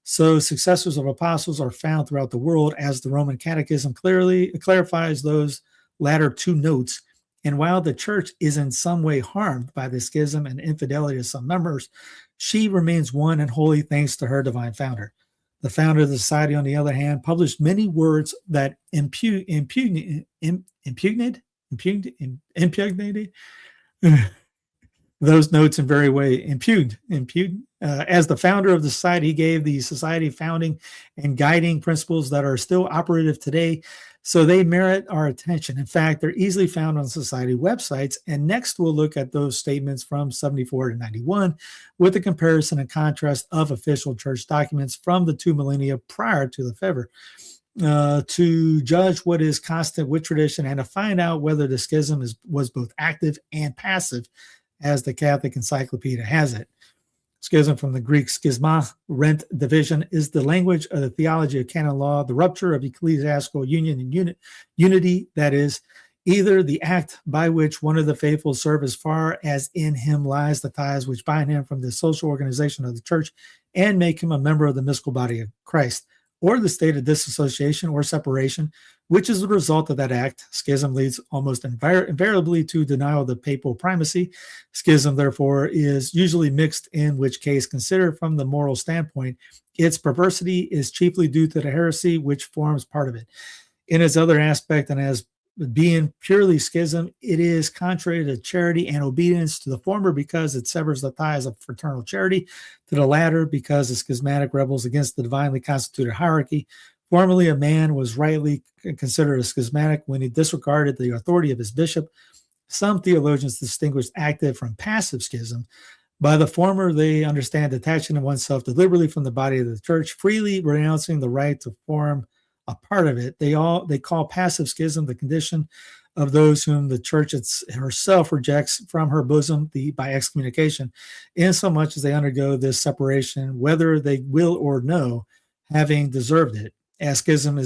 So successors of apostles are found throughout the world, as the Roman Catechism clearly clarifies those latter two notes. And while the Church is in some way harmed by the schism and infidelity of some members, she remains one and holy thanks to her divine founder. The founder of the society, on the other hand, published many words that impugnated those notes in very way impugned. As the founder of the society, he gave the society founding and guiding principles that are still operative today, so they merit our attention. In fact, they're easily found on society websites, and next we'll look at those statements from 74 to 91 with a comparison and contrast of official church documents from the 2 millennia prior to Lefebvre, to judge what is constant with tradition and to find out whether the schism was both active and passive, as the Catholic Encyclopedia has it. Schism, from the Greek schisma, rent, division, is the language of the theology of canon law, the rupture of ecclesiastical union and unity, that is, either the act by which one of the faithful serve as far as in him lies the ties which bind him from the social organization of the Church and make him a member of the mystical body of Christ, or the state of disassociation or separation, which is the result of that act. Schism leads almost invariably to denial of the papal primacy. Schism, therefore, is usually mixed, in which case, considered from the moral standpoint, its perversity is chiefly due to the heresy which forms part of it. In its other aspect, and as being purely schism, it is contrary to charity and obedience, to the former because it severs the ties of fraternal charity, to the latter because the schismatic rebels against the divinely constituted hierarchy. Formerly, a man was rightly considered a schismatic when he disregarded the authority of his bishop. Some theologians distinguish active from passive schism. By the former, they understand detaching oneself deliberately from the body of the Church, freely renouncing the right to form a part of it. They call passive schism the condition of those whom the Church herself rejects from her bosom by excommunication, insomuch as they undergo this separation, whether they will or no, having deserved it. As schism in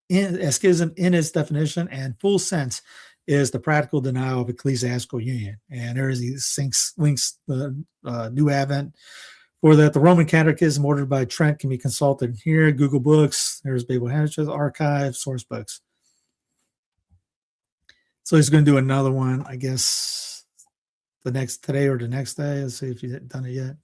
its definition and full sense is the practical denial of ecclesiastical union. And there is these links, New Advent, for that. The Roman Catechism ordered by Trent can be consulted here. Google Books. There's Babel Henrich's archive, source books. So he's going to do another one, I guess, today or the next day. Let's see if he's done it yet.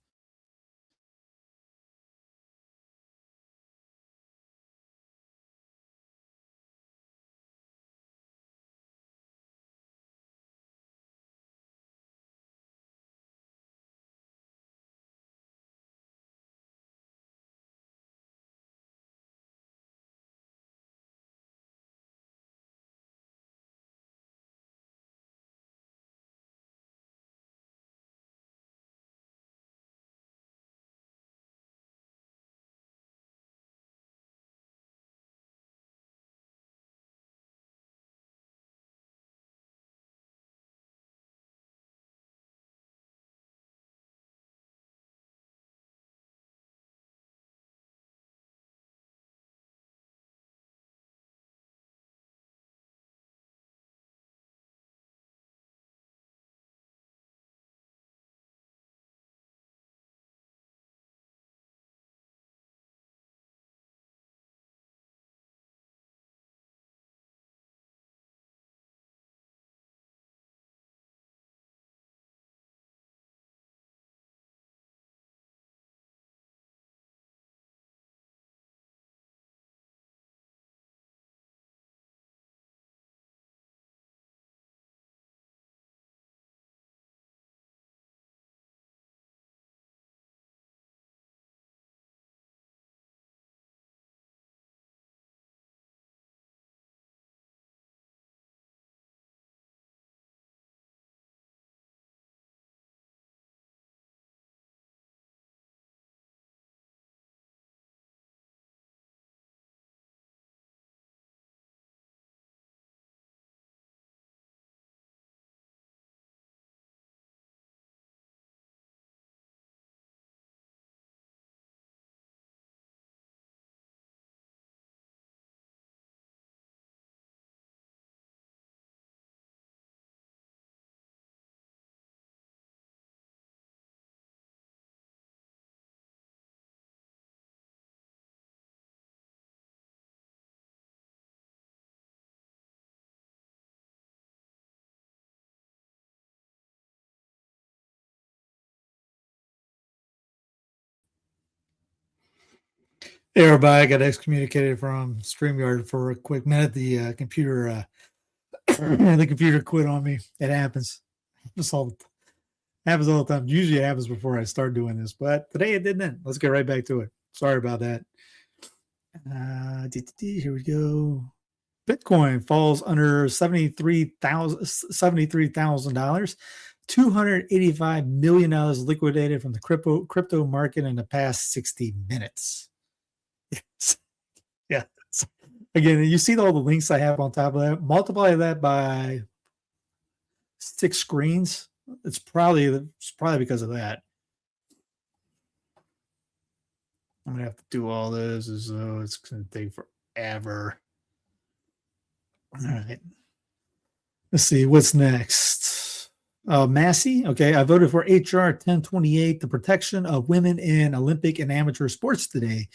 Hey, everybody, I got excommunicated from StreamYard for a quick minute. The computer, the computer quit on me. It happens. Happens all the time. Usually it happens before I start doing this, but today it didn't. Let's get right back to it. Sorry about that. Here we go. Bitcoin falls under $73,000. $285 million liquidated from the crypto market in the past 60 minutes. Yeah. Again, you see all the links I have on top of that. Multiply that by 6 screens. It's probably because of that. I'm gonna have to do all this, so it's gonna take forever. All right. Let's see what's next. Massey. Okay, I voted for HR 1028, the protection of women in Olympic and amateur sports today.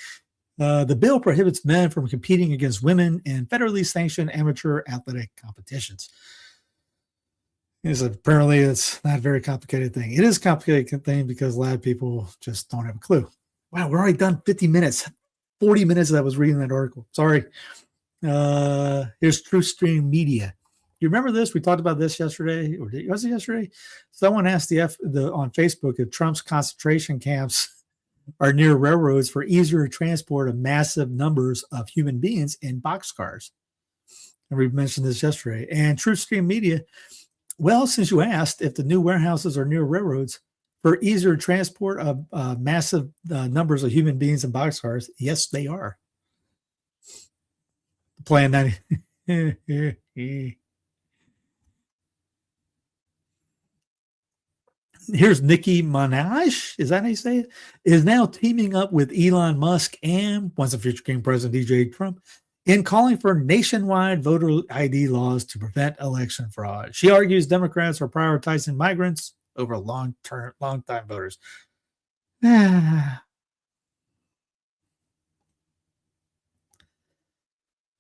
The bill prohibits men from competing against women in federally sanctioned amateur athletic competitions. Apparently, it's not a very complicated thing. It is a complicated thing because a lot of people just don't have a clue. Wow, we're already done 50 minutes. 40 minutes that I was reading that article. Sorry. Here's TruthStream Media. You remember this? We talked about this yesterday. Or was it yesterday? Someone asked on Facebook if Trump's concentration camps are near railroads for easier transport of massive numbers of human beings in boxcars. And we mentioned this yesterday. And TruthStream Media, well, since you asked if the new warehouses are near railroads for easier transport of massive numbers of human beings in boxcars, yes, they are. Plan 90. Here's Nicki Minaj, is that how you say it? Is now teaming up with Elon Musk and once a future king president DJ Trump in calling for nationwide voter ID laws to prevent election fraud. She argues Democrats are prioritizing migrants over long-time voters.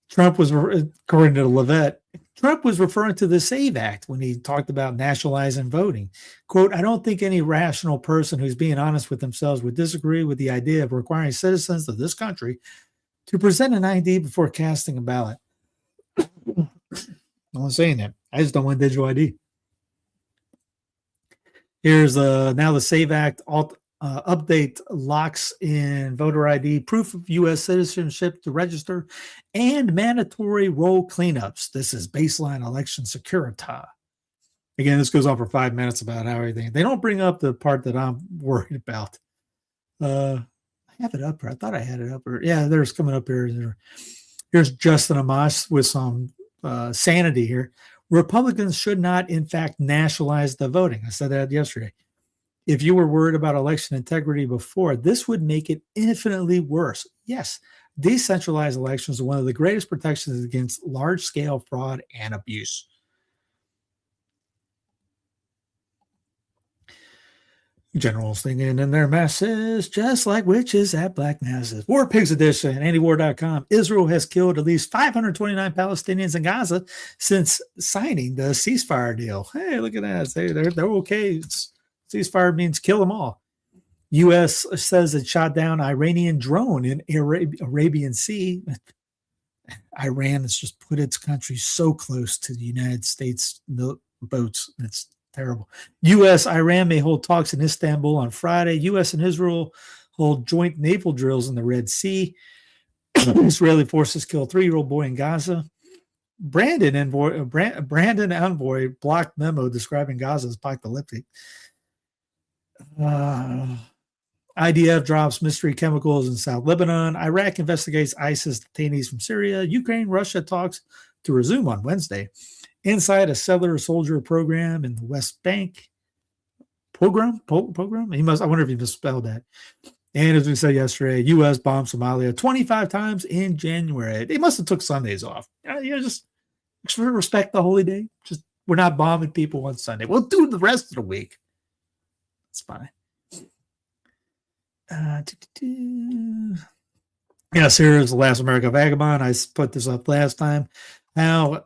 Trump was, according to Levette, Trump was referring to the SAVE Act when he talked about nationalizing voting. Quote, I don't think any rational person who's being honest with themselves would disagree with the idea of requiring citizens of this country to present an ID before casting a ballot. No one's saying that. I just don't want digital ID. Here's now the SAVE Act update locks in voter ID, proof of U.S. citizenship to register, and mandatory roll cleanups. This is baseline election security. Again, this goes on for 5 minutes about how everything. They don't bring up the part that I'm worried about. I have it up here. I thought I had it up here. Yeah, there's coming up here. Here's Justin Amash with some sanity here. Republicans should not, in fact, nationalize the voting. I said that yesterday. If you were worried about election integrity before, this would make it infinitely worse. Yes, decentralized elections are one of the greatest protections against large-scale fraud and abuse. Generals thinking in their masses, just like witches at black masses. War Pigs Edition, antiwar.com. Israel has killed at least 529 Palestinians in Gaza since signing the ceasefire deal. Hey, look at that. They're okay. Ceasefire means kill them all. U.S. says it shot down Iranian drone in Arabian Sea. Iran has just put its country so close to the United States boats. It's terrible. U.S. Iran may hold talks in Istanbul on Friday. U.S. and Israel hold joint naval drills in the Red Sea. Israeli forces kill 3-year-old boy in Gaza. Brandon envoy blocked memo describing Gaza as apocalyptic. IDF drops mystery chemicals in South Lebanon. Iraq investigates ISIS detainees from Syria. Ukraine, Russia talks to resume on Wednesday. Inside a settler soldier program in the West Bank. Program? I wonder if he misspelled that. And as we said yesterday, U.S. bombed Somalia 25 times in January. They must have took Sundays off. Just respect the holy day. Just we're not bombing people on Sunday. We'll do the rest of the week. It's fine. Yes, here's the Last American Vagabond. I put this up last time. Now,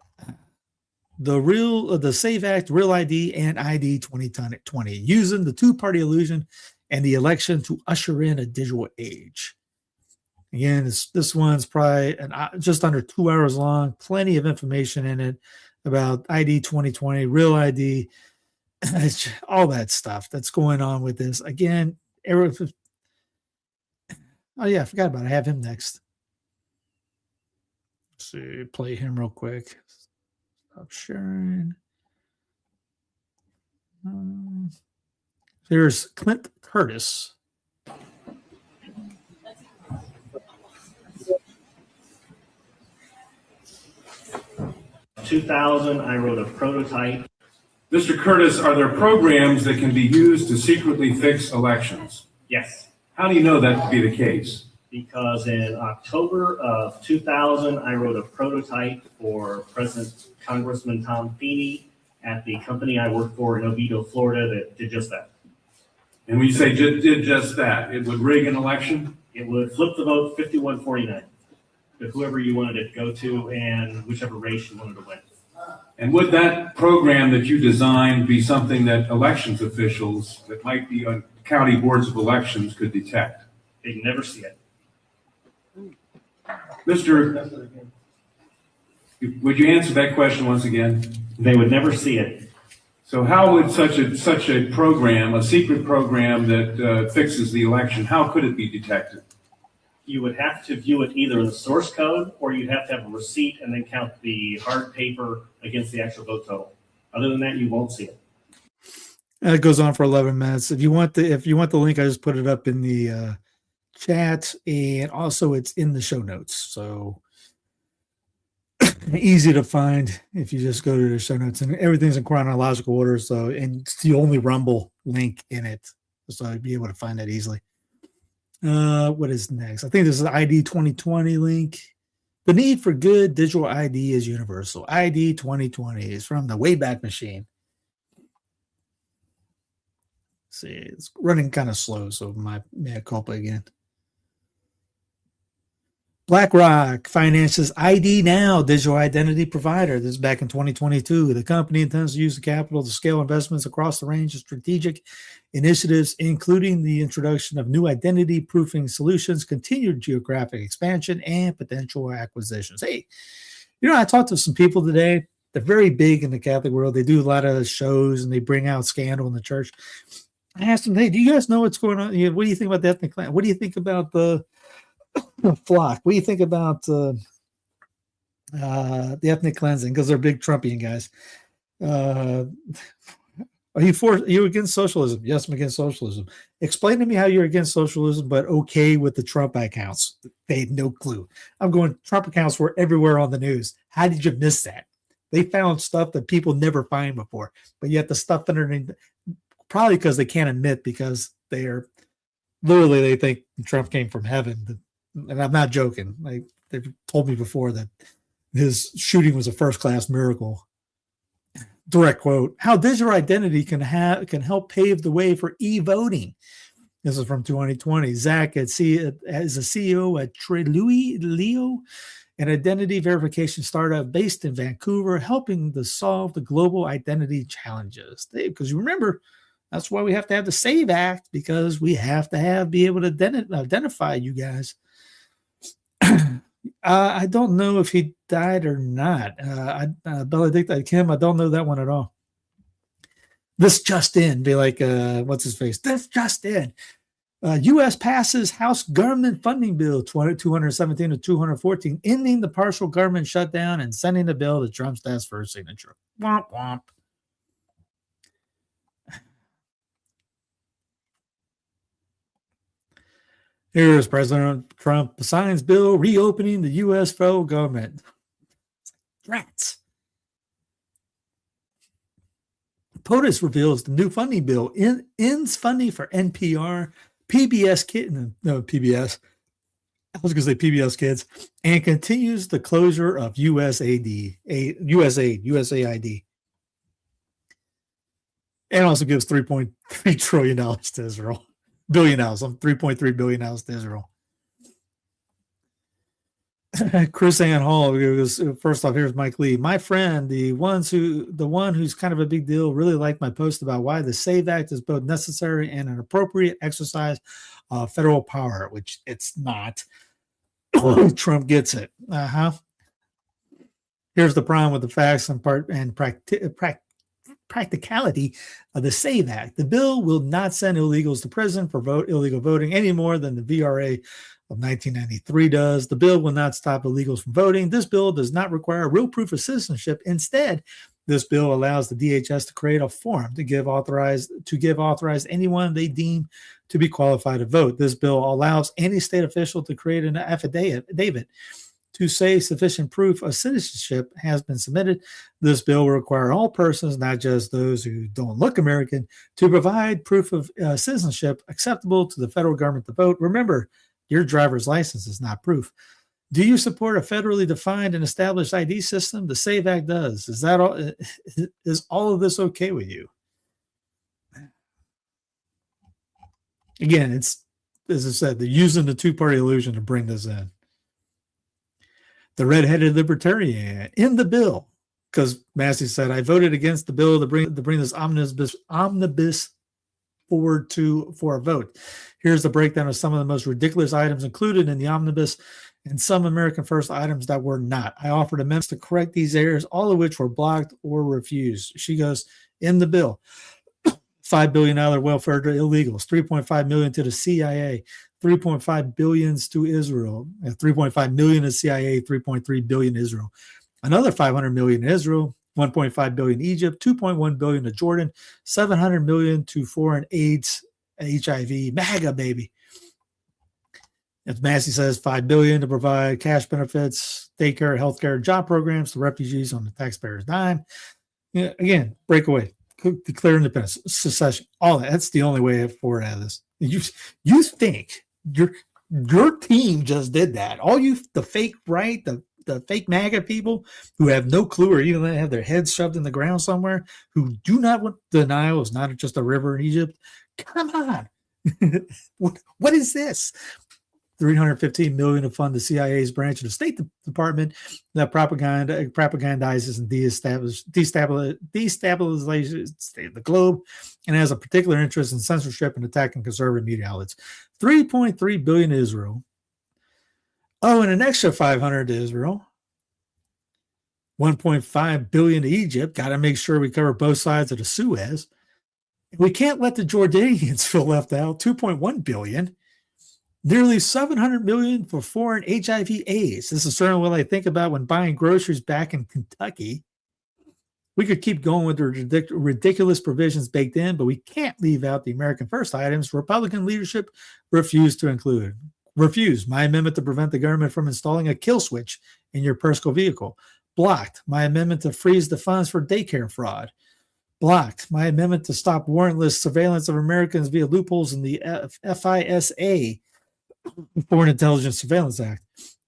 the SAVE Act, Real ID, and ID 2020, using the two-party illusion and the election to usher in a digital age. Again, this one's probably just under 2 hours long. Plenty of information in it about ID 2020, real ID, all that stuff that's going on with this. Again, oh yeah, I forgot about it. I have him next. Let's see, play him real quick. Stop sharing. Here's Clint Curtis. 2000, I wrote a prototype. Mr. Curtis, are there programs that can be used to secretly fix elections? Yes. How do you know that to be the case? Because in October of 2000, I wrote a prototype for President Congressman Tom Feeney at the company I work for in Oviedo, Florida, that did just that. And when you say did just that, it would rig an election? It would flip the vote 51-49 to whoever you wanted it to go to and whichever race you wanted to win. And would that program that you designed be something that elections officials that might be on county boards of elections could detect? They'd never see it. Mr. Would you answer that question once again? They would never see it. So how would such a program, a secret program that fixes the election, how could it be detected? You would have to view it either in the source code, or you'd have to have a receipt and then count the hard paper against the actual vote total. Other than that, you won't see it. It goes on for 11 minutes. If you want the link, I just put it up in the chat, and also it's in the show notes. So easy to find if you just go to the show notes, and everything's in chronological order. So, and it's the only Rumble link in it, so you'd be able to find that easily. What is next? I think this is the ID 2020 link. The need for good digital ID is universal. ID 2020 is from the Wayback Machine. Let's see, it's running kind of slow, so my mea culpa again. BlackRock finances ID Now digital identity provider. This is back in 2022. The company intends to use the capital to scale investments across the range of strategic initiatives, including the introduction of new identity proofing solutions, continued geographic expansion, and potential acquisitions. Hey, I talked to some people today. They're very big in the Catholic world. They do a lot of shows, and they bring out scandal in the church. I asked them, hey, do you guys know what's going on? What do you think about the ethnic cleansing? What do you think about the flock? What do you think about the ethnic cleansing? Because they're big Trumpian guys. Are you against socialism? Yes, I'm against socialism. Explain to me how you're against socialism, but okay with the Trump accounts. They had no clue. I'm going, Trump accounts were everywhere on the news. How did you miss that? They found stuff that people never find before, but yet the stuff underneath, probably because they can't admit, because they think Trump came from heaven. And I'm not joking. They've told me before that his shooting was a first-class miracle. Direct quote: "How digital identity can help pave the way for e-voting." This is from 2020. Zach is a CEO at Leo, an identity verification startup based in Vancouver, helping to solve the global identity challenges. Because you remember, that's why we have to have the SAVE Act, because we have to be able to identify you guys. I don't know if he died or not. Benedict Kim, I don't know that one at all. This just in, be like, what's his face? This just in. U.S. passes House government funding bill 217 to 214, ending the partial government shutdown and sending the bill to Trump's desk for signature. Womp womp. Here's President Trump signs bill reopening the U.S. federal government. Rats. POTUS reveals the new funding bill ends funding for NPR, PBS PBS. I was going to say PBS Kids, and continues the closure of USAID, and also gives $3.3 trillion to Israel. $3.3 billion to Israel. Chris Ann Hall goes, first off, here's Mike Lee. My friend, the one who's kind of a big deal, really liked my post about why the SAVE Act is both necessary and an appropriate exercise of federal power, which it's not. Trump gets it. Here's the problem with the facts and practicality of the SAVE Act. The bill will not send illegals to prison for illegal voting any more than the VRA of 1993 does. The bill will not stop illegals from voting. This bill does not require real proof of citizenship. Instead, this bill allows the DHS to create a form to give authorized anyone they deem to be qualified to vote. This bill allows any state official to create an affidavit to say sufficient proof of citizenship has been submitted. This bill will require all persons, not just those who don't look American, to provide proof of citizenship acceptable to the federal government to vote. Remember, your driver's license is not proof. Do you support a federally defined and established ID system? The SAVE Act does. Is that all? Is all of this okay with you? Again, it's, as I said, they're using the two-party illusion to bring this in. The red-headed libertarian in the bill, because Massey said, I voted against the bill to bring this omnibus forward for a vote. Here's the breakdown of some of the most ridiculous items included in the omnibus and some American First items that were not. I offered amendments to correct these errors, all of which were blocked or refused. She goes, in the bill, $5 billion welfare to illegals, $3.5 million to the CIA, $3.5 billion to Israel, $3.5 million to CIA, $3.3 billion to Israel, another $500 million to Israel, $1.5 billion to Egypt, $2.1 billion to Jordan, $700 million to foreign AIDS, HIV, MAGA baby. As Massey says, $5 billion to provide cash benefits, daycare, healthcare, job programs to refugees on the taxpayer's dime. Yeah, again, breakaway, declare independence, secession, all that. That's the only way forward out of this. You think your team just did that? All you, the fake right, the fake MAGA people who have no clue or even have their heads shoved in the ground somewhere, who do not want the Nile is not just a river in Egypt. Come on, what is this? $315 million to fund the CIA's branch of the State Department that propagandizes and destabilizes the globe and has a particular interest in censorship and attacking conservative media outlets. $3.3 billion to Israel. Oh, and an extra $500 to Israel. $1.5 billion to Egypt. Got to make sure we cover both sides of the Suez. We can't let the Jordanians feel left out. $2.1 billion. Nearly $700 million for foreign HIV/AIDS. This is certainly what I think about when buying groceries back in Kentucky. We could keep going with the ridiculous provisions baked in, but we can't leave out the American First items Republican leadership refused to include. Refused. My amendment to prevent the government from installing a kill switch in your personal vehicle. Blocked. My amendment to freeze the funds for daycare fraud. Blocked. My amendment to stop warrantless surveillance of Americans via loopholes in the FISA, Foreign Intelligence Surveillance Act.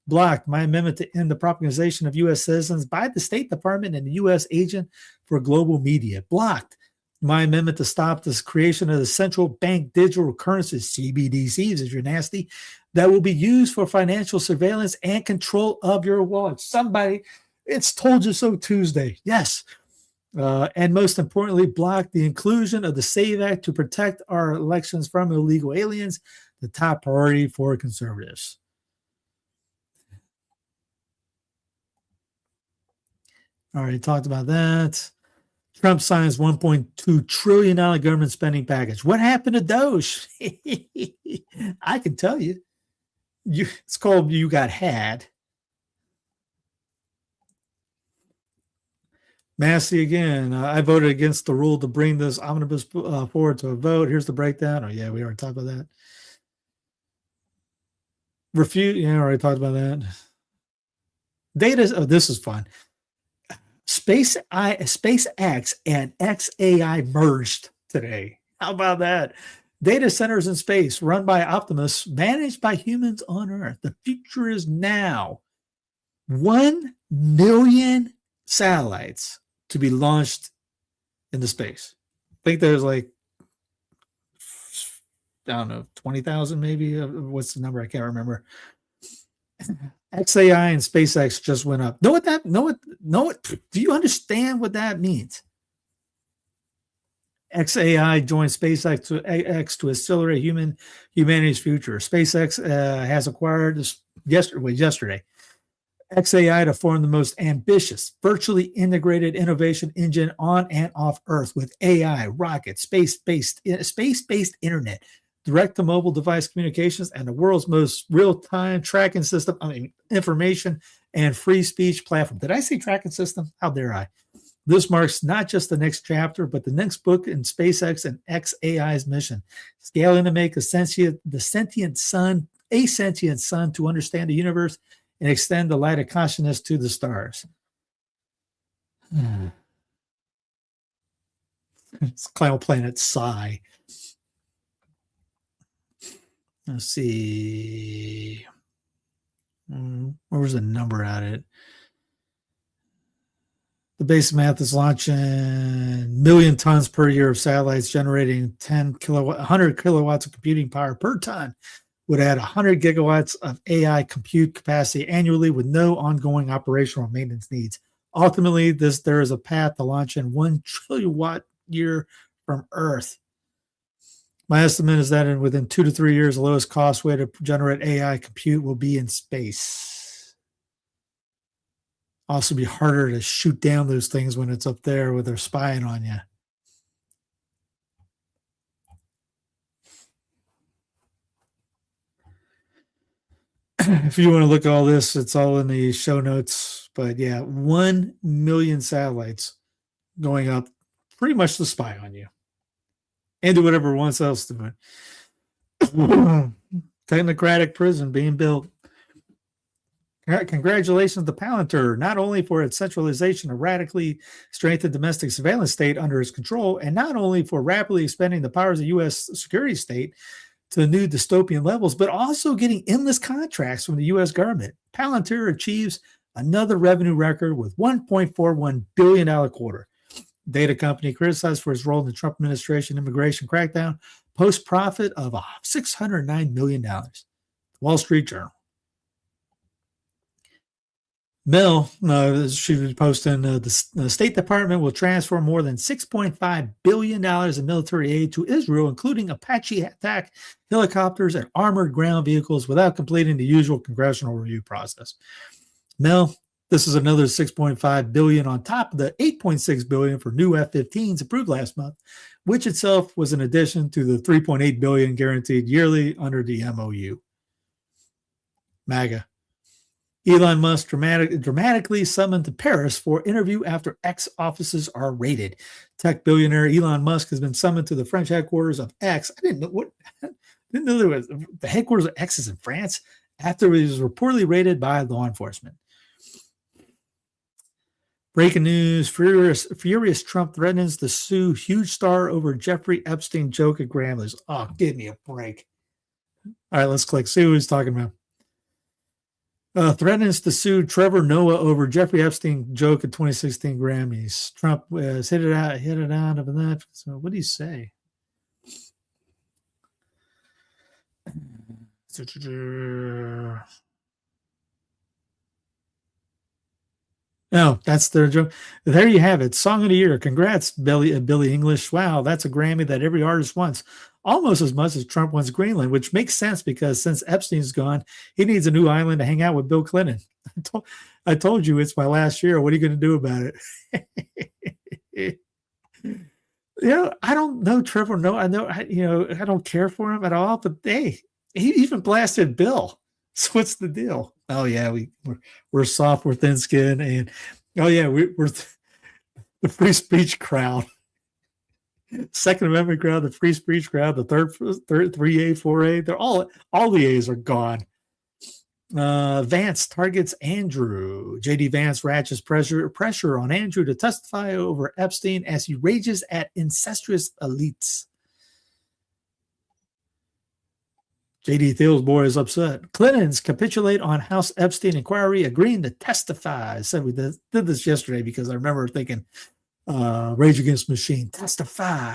Blocked. My amendment to end the propagation of U.S. citizens by the State Department and the U.S. agent for global media. Blocked. My amendment to stop this creation of the central bank digital currencies, CBDCs, if you're nasty, that will be used for financial surveillance and control of your wallet. Somebody, it's told you so Tuesday. Yes. And most importantly, block the inclusion of the SAVE Act to protect our elections from illegal aliens, the top priority for conservatives. Already talked about that. Trump signs $1.2 trillion government spending package. What happened to Doge? I can tell you. It's called You Got Had. Massey again. I voted against the rule to bring this omnibus forward to a vote. Here's the breakdown. Oh, yeah, we already talked about that. Refute. Yeah, already talked about that. Data. Oh, this is fun. SpaceX and xAI merged today. How about that? Data centers in space run by Optimus, managed by humans on Earth. The future is now. 1 million satellites to be launched into space. I think there's like, I don't know, 20,000 maybe. What's the number? I can't remember. xAI and SpaceX just went up. Know what? Do you understand what that means? xAI joined SpaceX to accelerate humanity's future. SpaceX has acquired yesterday. XAI to form the most ambitious, virtually integrated innovation engine on and off Earth with AI, rockets, space-based internet, direct-to-mobile device communications, and the world's most real-time tracking system, information and free speech platform. Did I say tracking system? How dare I? This marks not just the next chapter, but the next book in SpaceX and XAI's mission, scaling to make a sentient sun to understand the universe and extend the light of consciousness to the stars. It's Clown Planet Sigh. Let's see. Where was the number at it? The base math is launching million tons per year of satellites, generating 100 kilowatts of computing power per ton. Would add 100 gigawatts of AI compute capacity annually with no ongoing operational maintenance needs. Ultimately, there is a path to launch in 1 trillion watt year from Earth. My estimate is that within 2 to 3 years, the lowest cost way to generate AI compute will be in space. Also be harder to shoot down those things when it's up there where they're spying on you. If you want to look at all this, it's all in the show notes. But yeah, 1 million satellites going up pretty much to spy on you and do whatever wants else to do. Technocratic prison being built. Congratulations to Palantir, not only for its centralization of radically strengthened domestic surveillance state under its control, and not only for rapidly expanding the powers of the U.S. security state to new dystopian levels, but also getting endless contracts from the U.S. government. Palantir achieves another revenue record with $1.41 billion quarter. Data company criticized for its role in the Trump administration immigration crackdown, post profit of $609 million. Wall Street Journal. Mel, she was posting, the State Department will transfer more than $6.5 billion in military aid to Israel, including Apache attack helicopters and armored ground vehicles without completing the usual congressional review process. Mel, this is another $6.5 billion on top of the $8.6 billion for new F-15s approved last month, which itself was in addition to the $3.8 billion guaranteed yearly under the MOU. MAGA. Elon Musk dramatically summoned to Paris for interview after X offices are raided. Tech billionaire Elon Musk has been summoned to the French headquarters of X. I didn't know there was the headquarters of X is in France after it was reportedly raided by law enforcement. Breaking news: Furious Trump threatens to sue huge star over Jeffrey Epstein joke at Grammys. Oh, give me a break. All right, let's click. See who he's talking about. Threatens to sue Trevor Noah over Jeffrey Epstein joke at 2016 Grammys. Trump has hit it out of that. So what do you say? No, that's their joke. There you have it. Song of the year. Congrats, Billie English. Wow, that's a Grammy that every artist wants. Almost as much as Trump wants Greenland, which makes sense because since Epstein's gone, he needs a new island to hang out with Bill Clinton. I told you it's my last year. What are you going to do about it? I don't know Trevor. No, I know. I don't care for him at all. But hey, he even blasted Bill. So what's the deal? Oh yeah, we're soft, we're thin skinned, and oh yeah, we're the free speech crowd. Second Amendment crowd, the free speech crowd, the third 3A, 4A, they're all the A's are gone. Vance targets Andrew. JD Vance ratchets pressure on Andrew to testify over Epstein as he rages at incestuous elites. JD Thiel's boy is upset. Clintons capitulate on House Epstein inquiry, agreeing to testify. I said we did this yesterday because I remember thinking, Rage Against the Machine, testify.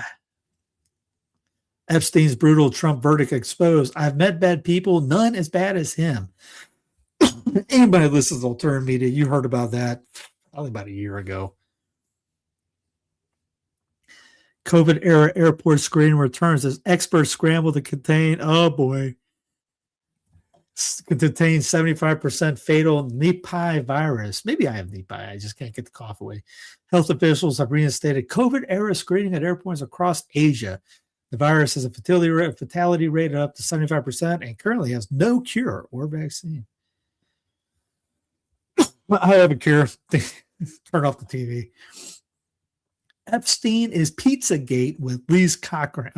Epstein's brutal Trump verdict exposed. I've met bad people, none as bad as him. Anybody that listens to alternative media, you heard about that probably about a year ago. COVID era airport screening returns as experts scramble to contain. Oh boy. contains 75% fatal Nipah virus. Maybe I have Nipah. I just can't get the cough away. Health officials have reinstated COVID-era screening at airports across Asia. The virus has a fatality rate of up to 75% and currently has no cure or vaccine. I have a cure. Turn off the TV. Epstein is Pizzagate with Blaise Crokin.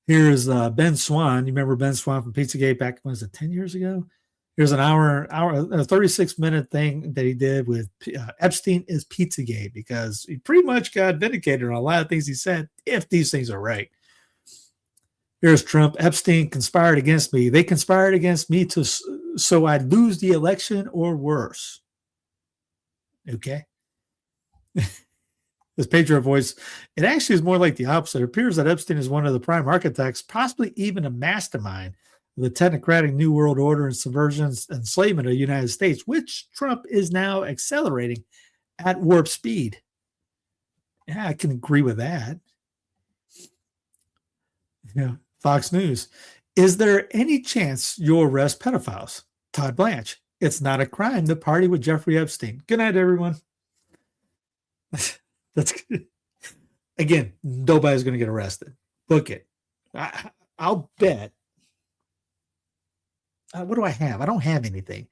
Here's Ben Swan. You remember Ben Swan from Pizzagate back, was it 10 years ago? Here's an hour, 36-minute thing that he did with Epstein is Pizzagate, because he pretty much got vindicated on a lot of things he said, if these things are right. Here's Trump. Epstein conspired against me. They conspired against me so I'd lose the election or worse. Okay. This Patriot Voice, it actually is more like the opposite. It appears that Epstein is one of the prime architects, possibly even a mastermind of the technocratic New World Order and subversion and enslavement of the United States, which Trump is now accelerating at warp speed. Yeah, I can agree with that. Yeah. Fox News. Is there any chance you'll arrest pedophiles? Todd Blanche. It's not a crime to party with Jeffrey Epstein. Good night, everyone. That's good. Again, nobody's going to get arrested. Book it. I'll bet. What do I have? I don't have anything.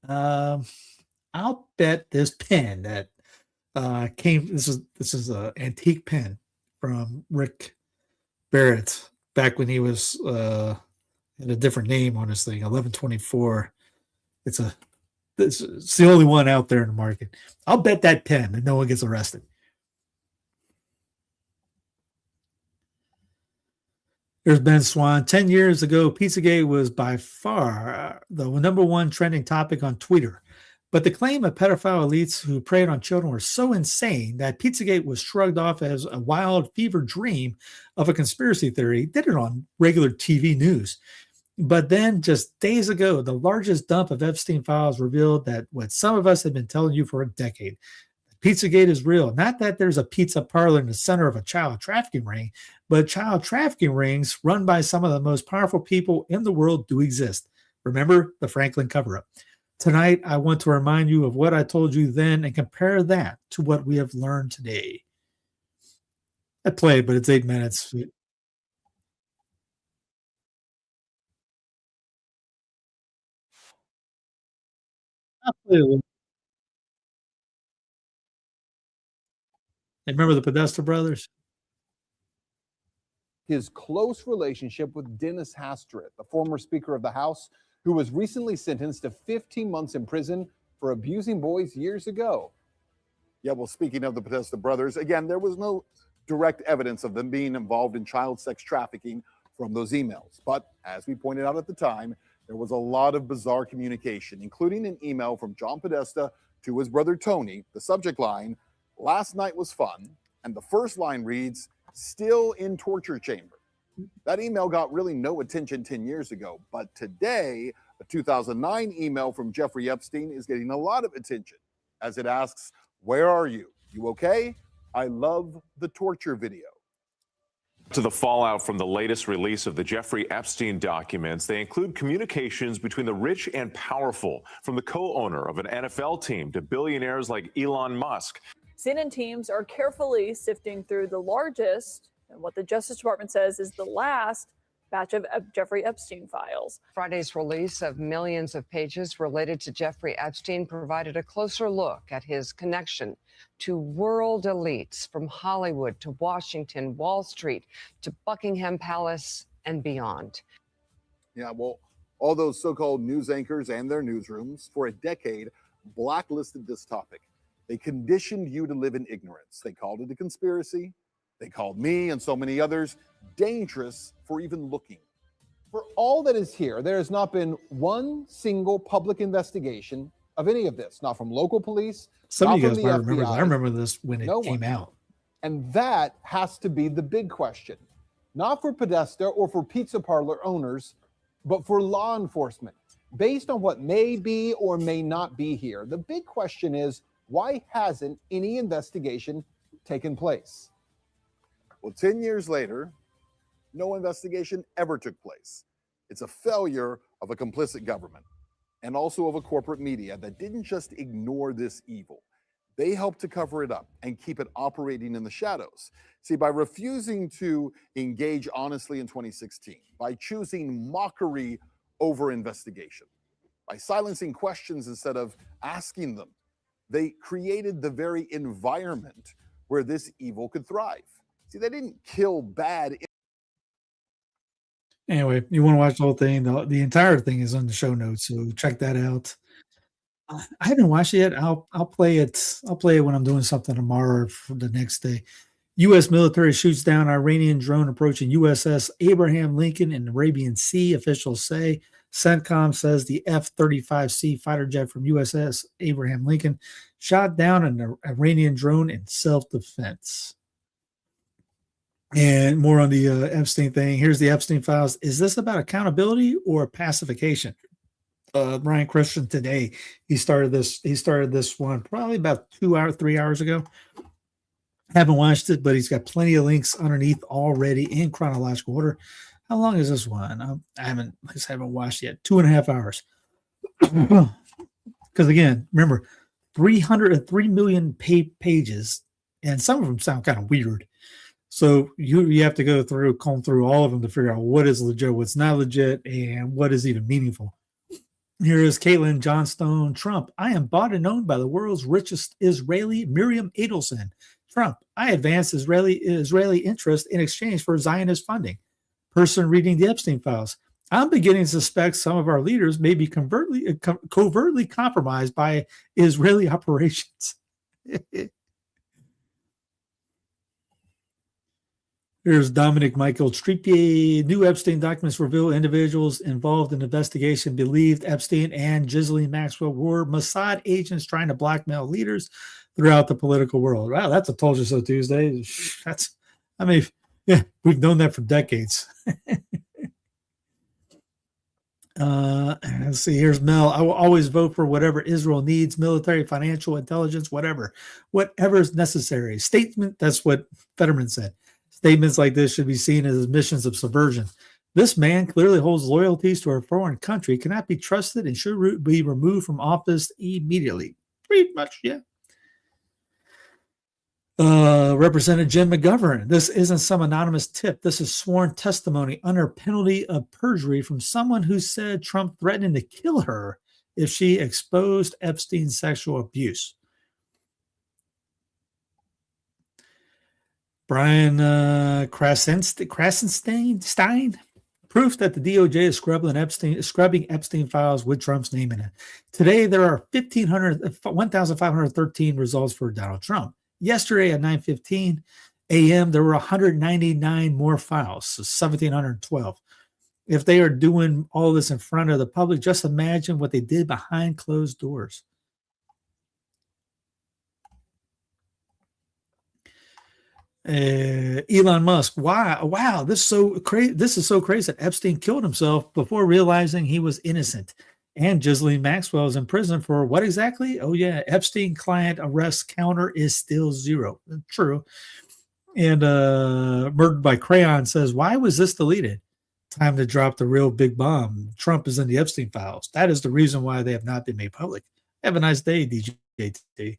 I'll bet this pen that came. This is an antique pen from Rick Barrett back when he was had a different name on this thing. 1124. It's the only one out there in the market. I'll bet that pen that no one gets arrested. There's Ben Swan. 10 years ago, Pizzagate was by far the number one trending topic on Twitter. But the claim of pedophile elites who preyed on children were so insane that Pizzagate was shrugged off as a wild fever dream of a conspiracy theory. Did it on regular TV news. But then just days ago, the largest dump of Epstein files revealed that what some of us had been telling you for a decade. Pizzagate is real. Not that there's a pizza parlor in the center of a child trafficking ring, but child trafficking rings run by some of the most powerful people in the world do exist. Remember the Franklin cover-up. Tonight, I want to remind you of what I told you then and compare that to what we have learned today. I played, but it's 8 minutes. Remember the Podesta brothers? His close relationship with Dennis Hastert, the former Speaker of the House, who was recently sentenced to 15 months in prison for abusing boys years ago. Yeah, well, speaking of the Podesta brothers, again, there was no direct evidence of them being involved in child sex trafficking from those emails. But as we pointed out at the time, there was a lot of bizarre communication, including an email from John Podesta to his brother Tony. The subject line, "Last night was fun," and the first line reads, "Still in torture chamber." That email got really no attention 10 years ago, but today, a 2009 email from Jeffrey Epstein is getting a lot of attention as it asks, "Where are you? You okay? I love the torture video." To the fallout from the latest release of the Jeffrey Epstein documents, they include communications between the rich and powerful, from the co-owner of an NFL team to billionaires like Elon Musk. CNN teams are carefully sifting through the largest, and what the Justice Department says is the last, batch of Jeffrey Epstein files. Friday's release of millions of pages related to Jeffrey Epstein provided a closer look at his connection to world elites from Hollywood to Washington, Wall Street to Buckingham Palace and beyond. Yeah, well, all those so-called news anchors and their newsrooms for a decade blacklisted this topic. They conditioned you to live in ignorance. They called it a conspiracy. They called me and so many others dangerous for even looking. For all that is here, there has not been one single public investigation of any of this, not from local police. Some of you not guys from the might remember FBI. that. I remember this when it No came one. out. And that has to be the big question, not for Podesta or for pizza parlor owners, but for law enforcement. Based on what may be or may not be here, the big question is, why hasn't any investigation taken place? Well, 10 years later, no investigation ever took place. It's a failure of a complicit government and also of a corporate media that didn't just ignore this evil. They helped to cover it up and keep it operating in the shadows. See, by refusing to engage honestly in 2016, by choosing mockery over investigation, by silencing questions instead of asking them, they created the very environment where this evil could thrive. See, they didn't kill bad. Anyway, you want to watch the whole thing? The entire thing is on the show notes, so check that out. I haven't watched it yet. I'll play it. I'll play it when I'm doing something tomorrow or for the next day. U.S. military shoots down Iranian drone approaching USS Abraham Lincoln in the Arabian Sea, officials say. CENTCOM says the F-35C fighter jet from USS Abraham Lincoln shot down an Iranian drone in self-defense. And more on the Epstein thing. Here's the Epstein files. Is this about accountability or pacification? Brian Christian today, he started this one probably about 3 hours ago. Haven't watched it, but he's got plenty of links underneath already in chronological order. How long is this one? I haven't watched it yet. 2.5 hours. Because again, remember, 303 million pages, and some of them sound kind of weird. So you have to comb through all of them to figure out what is legit, what's not legit, and what is even meaningful. Here is Caitlin Johnstone. Trump, I am bought and owned by the world's richest Israeli, Miriam Adelson. Trump, I advance Israeli interest in exchange for Zionist funding. Person reading the Epstein files. I'm beginning to suspect some of our leaders may be covertly compromised by Israeli operations. Here's Dominic Michael Stripier. New Epstein documents reveal individuals involved in the investigation believed Epstein and Ghislaine Maxwell were Mossad agents trying to blackmail leaders throughout the political world. Wow, that's a told you so Tuesday. We've known that for decades. Let's see. Here's Mel. I will always vote for whatever Israel needs, military, financial, intelligence, whatever is necessary. Statement. That's what Fetterman said. Statements like this should be seen as missions of subversion. This man clearly holds loyalties to a foreign country, cannot be trusted, and should be removed from office immediately. Pretty much, yeah. Representative Jim McGovern. This isn't some anonymous tip. This is sworn testimony under penalty of perjury from someone who said Trump threatened to kill her if she exposed Epstein's sexual abuse. Brian Krasenstein. Proof that the DOJ is scrubbing Epstein files with Trump's name in it. Today, there are 1,513 results for Donald Trump. Yesterday at 9:15 a.m., there were 199 more files, so 1,712. If they are doing all this in front of the public, just imagine what they did behind closed doors. Elon Musk. Wow, this is so crazy. This is so crazy that Epstein killed himself before realizing he was innocent. And Ghislaine Maxwell is in prison for what exactly? Oh, yeah. Epstein client arrest counter is still 0. True. And Murdered by Crayon says, why was this deleted? Time to drop the real big bomb. Trump is in the Epstein files. That is the reason why they have not been made public. Have a nice day, DJT.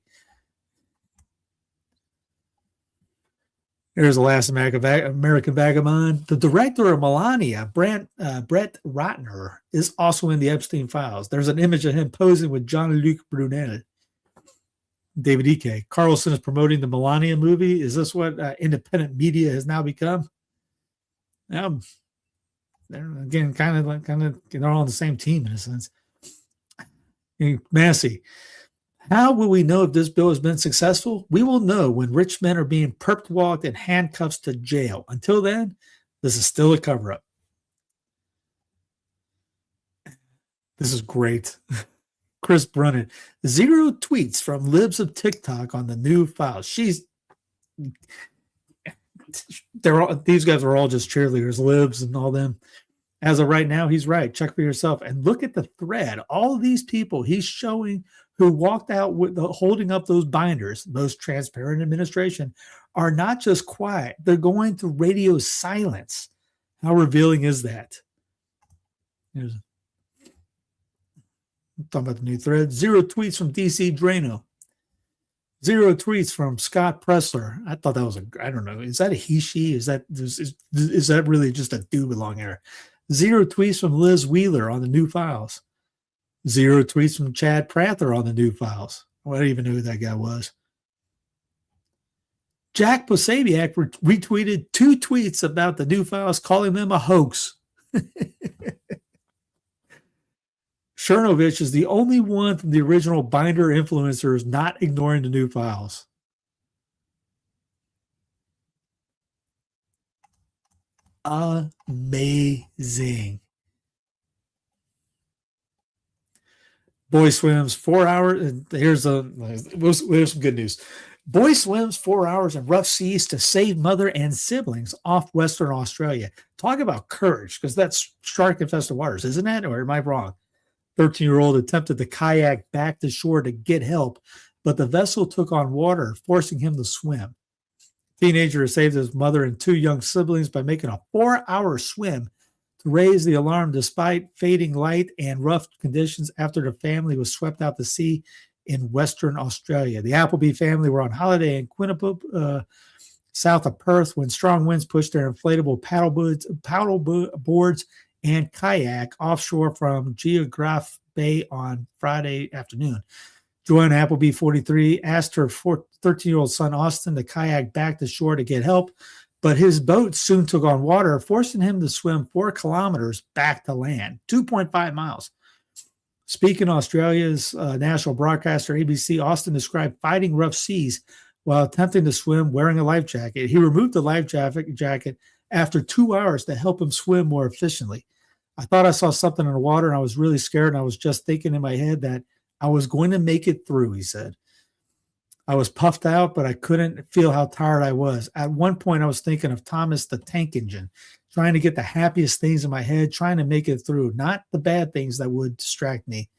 Here's the last American Vagabond. The director of Melania, Brett Ratner, is also in the Epstein files. There's an image of him posing with Jean-Luc Brunel. David E.K. Carlson is promoting the Melania movie. Is this what independent media has now become? They're again kind of they're all on the same team in a sense. Massey. How will we know if this bill has been successful? We will know when rich men are being perp walked in handcuffs to jail. Until then, this is still a cover-up. This is great. Chris Brennan. 0 tweets from libs of TikTok on the new files. These guys are all just cheerleaders, libs and all them. As of right now, he's right. Check for yourself. And look at the thread. All of these people he's showing who walked out with holding up those binders, most transparent administration, are not just quiet. They're going to radio silence. How revealing is that? Here's talking about the new thread. 0 tweets from DC Drano. 0 tweets from Scott Pressler. I thought that was I don't know. Is that a he, she? Is that really just a dude with long hair? 0 tweets from Liz Wheeler on the new files. 0 tweets from Chad Prather on the new files. Well, I don't even know who that guy was. Jack Posabiak retweeted 2 tweets about the new files, calling them a hoax. Chernovich is the only one from the original Binder influencers not ignoring the new files. Amazing. Boy swims 4 hours. Here's some good news. Boy swims 4 hours in rough seas to save mother and siblings off Western Australia. Talk about courage, because that's shark-infested waters, isn't it? Or am I wrong? 13-year-old attempted to kayak back to shore to get help, but the vessel took on water, forcing him to swim. Teenager saved his mother and 2 young siblings by making a 4-hour swim to raise the alarm despite fading light and rough conditions after the family was swept out to sea in Western Australia. The Appleby family were on holiday in Quinnipiac, south of Perth, when strong winds pushed their inflatable paddle boards and kayak offshore from Geograph Bay on Friday afternoon. Joanne Appleby, 43, asked her 13-year-old son Austin to kayak back to shore to get help, but his boat soon took on water, forcing him to swim 4 kilometers back to land, 2.5 miles. Speaking Australia's national broadcaster ABC, Austin described fighting rough seas while attempting to swim wearing a life jacket. He removed the life jacket after 2 hours to help him swim more efficiently. I thought I saw something in the water and I was really scared, and I was just thinking in my head that I was going to make it through, he said. I was puffed out, but I couldn't feel how tired I was. At one point, I was thinking of Thomas the Tank Engine, trying to get the happiest things in my head, trying to make it through, not the bad things that would distract me.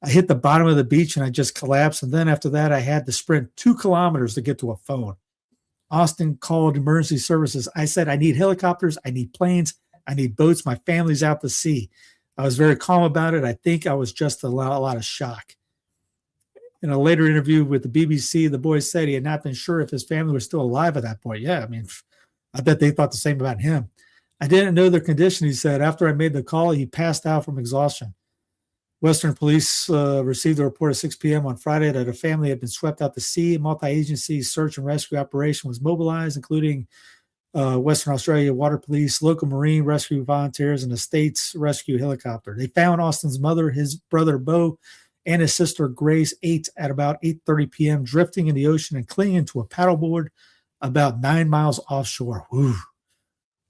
I hit the bottom of the beach and I just collapsed, and then after that, I had to sprint 2 kilometers to get to a phone. Austin called emergency services. I said, I need helicopters, I need planes, I need boats. My family's out to sea. I was very calm about it. I think I was just a lot of shock. In a later interview with the BBC, the boy said he had not been sure if his family was still alive at that point. Yeah, I mean, I bet they thought the same about him. I didn't know their condition, he said. After I made the call, he passed out from exhaustion. Western police received a report at 6 p.m. on Friday that a family had been swept out to sea. A multi-agency search and rescue operation was mobilized, including Western Australia Water Police, local marine rescue volunteers, and the state's rescue helicopter. They found Austin's mother, his brother Bo, and his sister Grace at about 8:30 p.m., drifting in the ocean and clinging to a paddleboard about 9 miles offshore. Whew.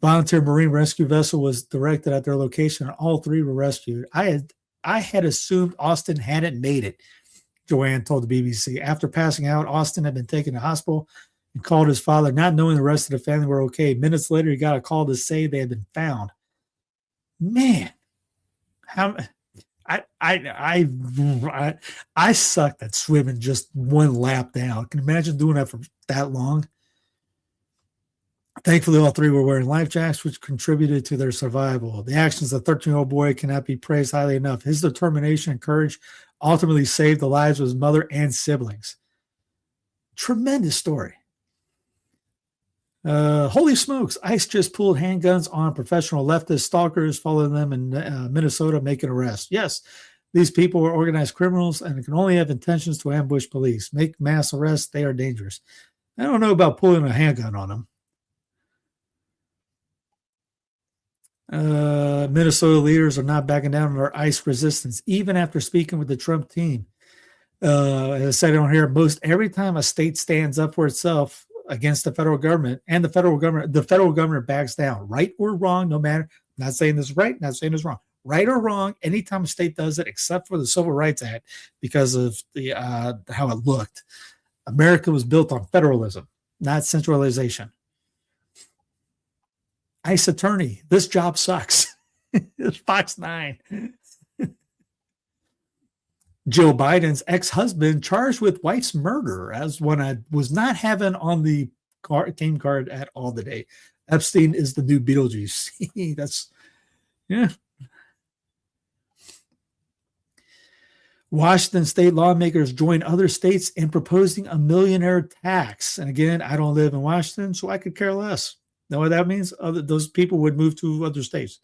Volunteer marine rescue vessel was directed at their location, and all 3 were rescued. I had assumed Austin hadn't made it, Joanne told the BBC. After passing out, Austin had been taken to hospital and called his father, not knowing the rest of the family were okay. Minutes later, he got a call to say they had been found. Man, I sucked at swimming just 1 lap down. Can you imagine doing that for that long? Thankfully, all 3 were wearing life jackets, which contributed to their survival. The actions of the 13-year-old boy cannot be praised highly enough. His determination and courage ultimately saved the lives of his mother and siblings. Tremendous story. Holy smokes, ICE just pulled handguns on professional leftist stalkers, following them in Minnesota, making arrests. Yes, these people are organized criminals and can only have intentions to ambush police, make mass arrests. They are dangerous. I don't know about pulling a handgun on them. Minnesota leaders are not backing down on their ICE resistance, even after speaking with the Trump team. As I said on here, most every time a state stands up for itself against the federal government, and the federal government backs down, right or wrong, no matter. Not saying this is right, not saying this is wrong. Right or wrong, anytime a state does it, except for the Civil Rights Act, because of the how it looked. America was built on federalism, not centralization. ICE attorney, this job sucks. It's Fox 9. Joe Biden's ex-husband charged with wife's murder, as one I was not having on the game card at all today. Epstein is the new Beetlejuice. That's, yeah. Washington state lawmakers join other states in proposing a millionaire tax. And again, I don't live in Washington, so I could care less. Know what that means? Those people would move to other states.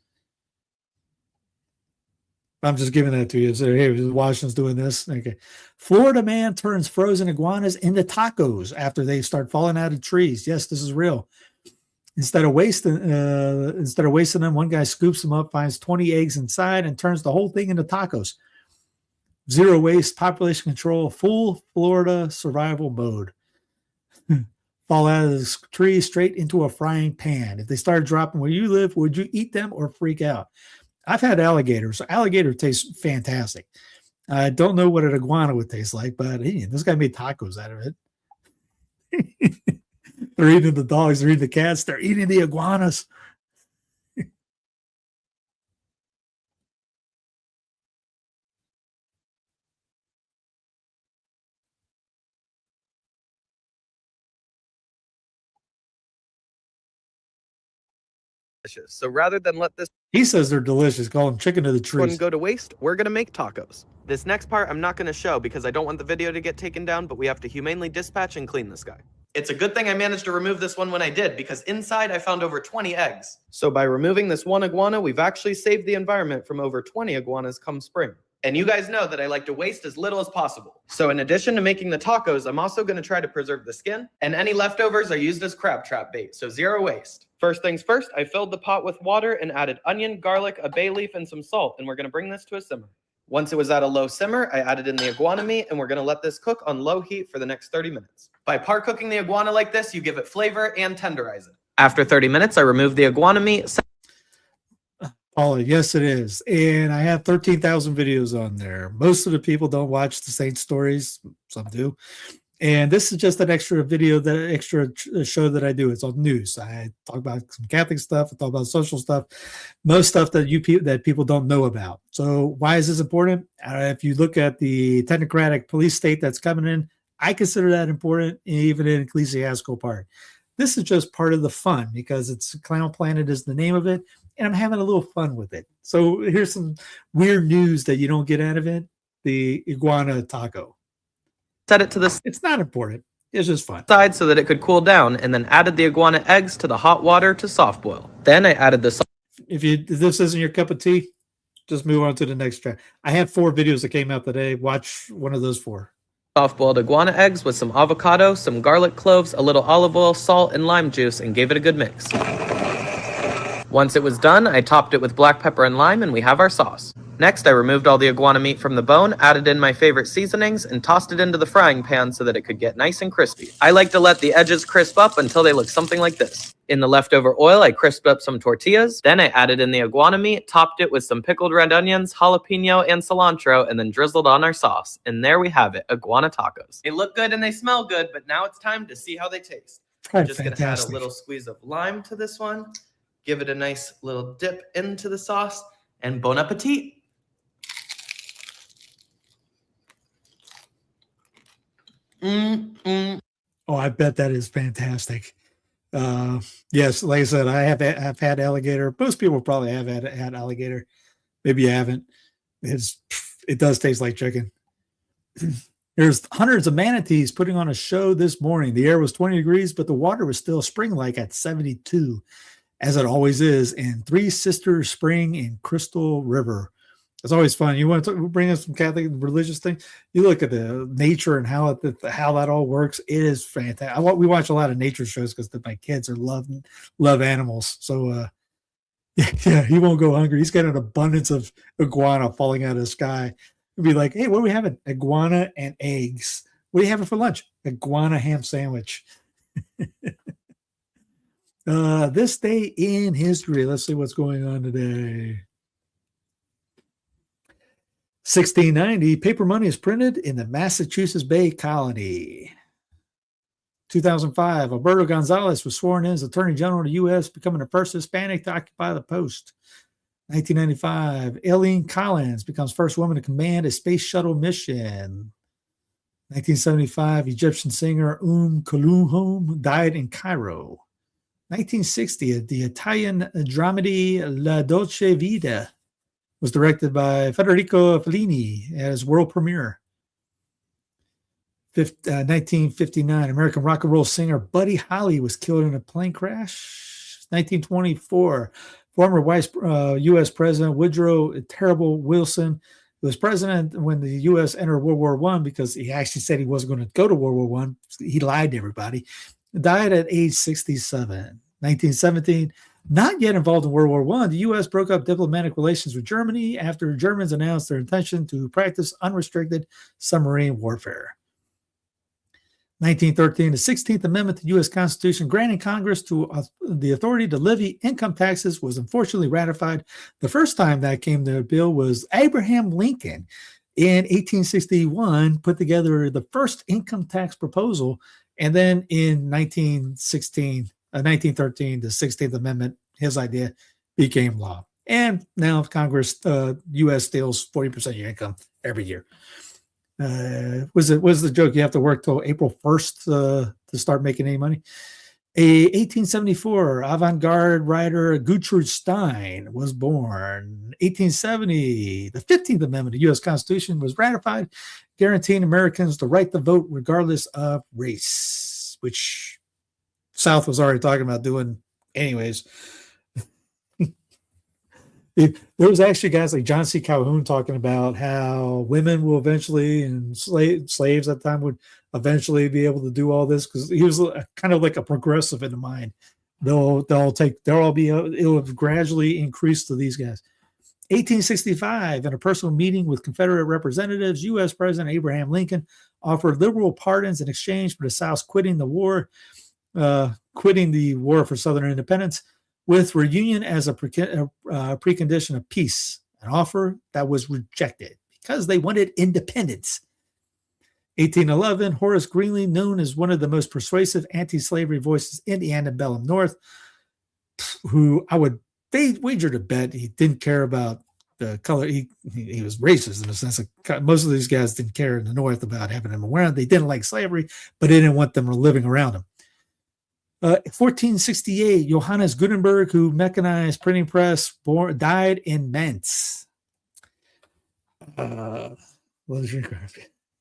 I'm just giving that to you. So, hey, Washington's doing this. Okay. Florida man turns frozen iguanas into tacos after they start falling out of trees. Yes, this is real. Instead of wasting them, one guy scoops them up, finds 20 eggs inside, and turns the whole thing into tacos. Zero waste, population control, full Florida survival mode. Fall out of the tree straight into a frying pan. If they started dropping where you live, would you eat them or freak out? I've had alligators. So alligator tastes fantastic. I don't know what an iguana would taste like, but hey, this guy made tacos out of it. They're eating the dogs, they're eating the cats, they're eating the iguanas. So rather than let this He says they're delicious. Call them chicken to the one trees. go to waste, we're gonna make tacos. This next part I'm not gonna show because I don't want the video to get taken down, but we have to humanely dispatch and clean this guy. It's a good thing I managed to remove this one when I did, because inside I found over 20 eggs. So by removing this one iguana, we've actually saved the environment from over 20 iguanas come spring. And you guys know that I like to waste as little as possible. So in addition to making the tacos, I'm also going to try to preserve the skin, and any leftovers are used as crab trap bait, so zero waste. First things first, I filled the pot with water and added onion, garlic, a bay leaf, and some salt, and we're going to bring this to a simmer. Once it was at a low simmer, I added in the iguana meat, and we're going to let this cook on low heat for the next 30 minutes. By par cooking the iguana like this, you give it flavor and tenderize it. After 30 minutes, I removed the iguana meat. Paula, yes, it is. And I have 13,000 videos on there. Most of the people don't watch the Saint stories. Some do. And this is just an extra video, show that I do. It's on news. I talk about some Catholic stuff. I talk about social stuff, most stuff that people don't know about. So why is this important? If you look at the technocratic police state that's coming in, I consider that important, even in ecclesiastical part. This is just part of the fun because it's Clown Planet is the name of it, and I'm having a little fun with it. So here's some weird news that you don't get out of it. The iguana taco. Set it to the It's not important. It's just fun. Side so that it could cool down, and then added the iguana eggs to the hot water to soft boil. Then I added the If this isn't your cup of tea, just move on to the next track. I have 4 videos that came out today. Watch one of those 4. soft-boiled iguana eggs with some avocado, some garlic cloves, a little olive oil, salt, and lime juice, and gave it a good mix. Once it was done, I topped it with black pepper and lime, and we have our sauce. Next, I removed all the iguana meat from the bone, added in my favorite seasonings, and tossed it into the frying pan so that it could get nice and crispy. I like to let the edges crisp up until they look something like this. In the leftover oil, I crisped up some tortillas. Then I added in the iguana meat, topped it with some pickled red onions, jalapeno, and cilantro, and then drizzled on our sauce. And there we have it, iguana tacos. They look good and they smell good, but now it's time to see how they taste. I'm just going to add a little squeeze of lime to this one. Give it a nice little dip into the sauce, and bon appetit. Oh, I bet that is fantastic. Yes, like I said, I've had alligator. Most people probably have had alligator. Maybe you haven't. It does taste like chicken. There's hundreds of manatees putting on a show this morning. The air was 20 degrees, but the water was still spring-like at 72. As it always is, in Three Sisters Spring in Crystal River. It's always fun. You want to bring us some Catholic religious thing? You look at the nature and how that all works. It is fantastic. We watch a lot of nature shows because my kids love animals. So yeah, he won't go hungry. He's got an abundance of iguana falling out of the sky. He'll be like, hey, what are we having? Iguana and eggs. What are you having for lunch? Iguana ham sandwich. This day in history. Let's see what's going on today. 1690, paper money is printed in the Massachusetts Bay Colony. 2005, Alberto Gonzalez was sworn in as Attorney General of the U.S., becoming the first Hispanic to occupy the post. 1995, Aileen Collins becomes first woman to command a space shuttle mission. 1975, Egyptian singer Kulthum died in Cairo. 1960, the Italian dramedy La Dolce Vita Was directed by Federico Fellini as world premiere. 1959, American rock and roll singer Buddy Holly was killed in a plane crash. 1924, former U.S. President Woodrow Terrible Wilson was president when the U.S. entered World War I because he actually said he wasn't going to go to World War I. He lied to everybody. Died at age 67. 1917, not yet involved in World War I, the U.S. broke up diplomatic relations with Germany after Germans announced their intention to practice unrestricted submarine warfare. 1913, the 16th Amendment to the U.S. Constitution granting Congress to the authority to levy income taxes was unfortunately ratified. The first time that came to a bill was Abraham Lincoln in 1861 put together the first income tax proposal. And then in 1913, the 16th Amendment, his idea became law. And now Congress, U.S. steals 40% of your income every year. Was the joke you have to work till April 1st to start making any money? 1874, avant-garde writer Gertrude Stein was born. 1870, the 15th Amendment to the U.S. Constitution was ratified, guaranteeing Americans the right to vote regardless of race, which South was already talking about doing anyways. There was actually guys like John C. Calhoun talking about how women will eventually, and slaves at the time would eventually be able to do all this because he was kind of like a progressive in the mind. It'll have gradually increased to these guys. 1865, in a personal meeting with Confederate representatives, U.S. President Abraham Lincoln offered liberal pardons in exchange for the South quitting the war for Southern independence, with reunion as a precondition of peace, an offer that was rejected because they wanted independence. 1811, Horace Greeley, known as one of the most persuasive anti-slavery voices in the antebellum North, who I would wager to bet he didn't care about the color. He was racist in the sense that most of these guys didn't care in the North about having them around. They didn't like slavery, but they didn't want them living around them. 1468, Johannes Gutenberg, who mechanized printing press, died in Mentz.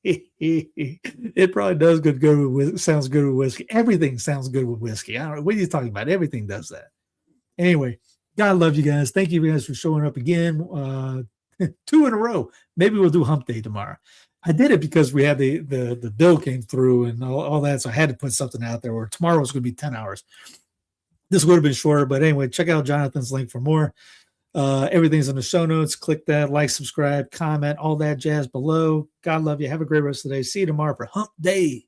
It probably does good with sounds good with whiskey. Everything sounds good with whiskey. I don't know what are you talking about. Everything does that. Anyway, God love you guys. Thank you guys for showing up again. 2 in a row. Maybe we'll do hump day tomorrow. I did it because we had the bill came through and all that, so I had to put something out there where tomorrow was going to be 10 hours. This would have been shorter, but anyway, check out Jonathan's link for more. Everything's in the show notes. Click that, like, subscribe, comment, all that jazz below. God love you. Have a great rest of the day. See you tomorrow for hump day.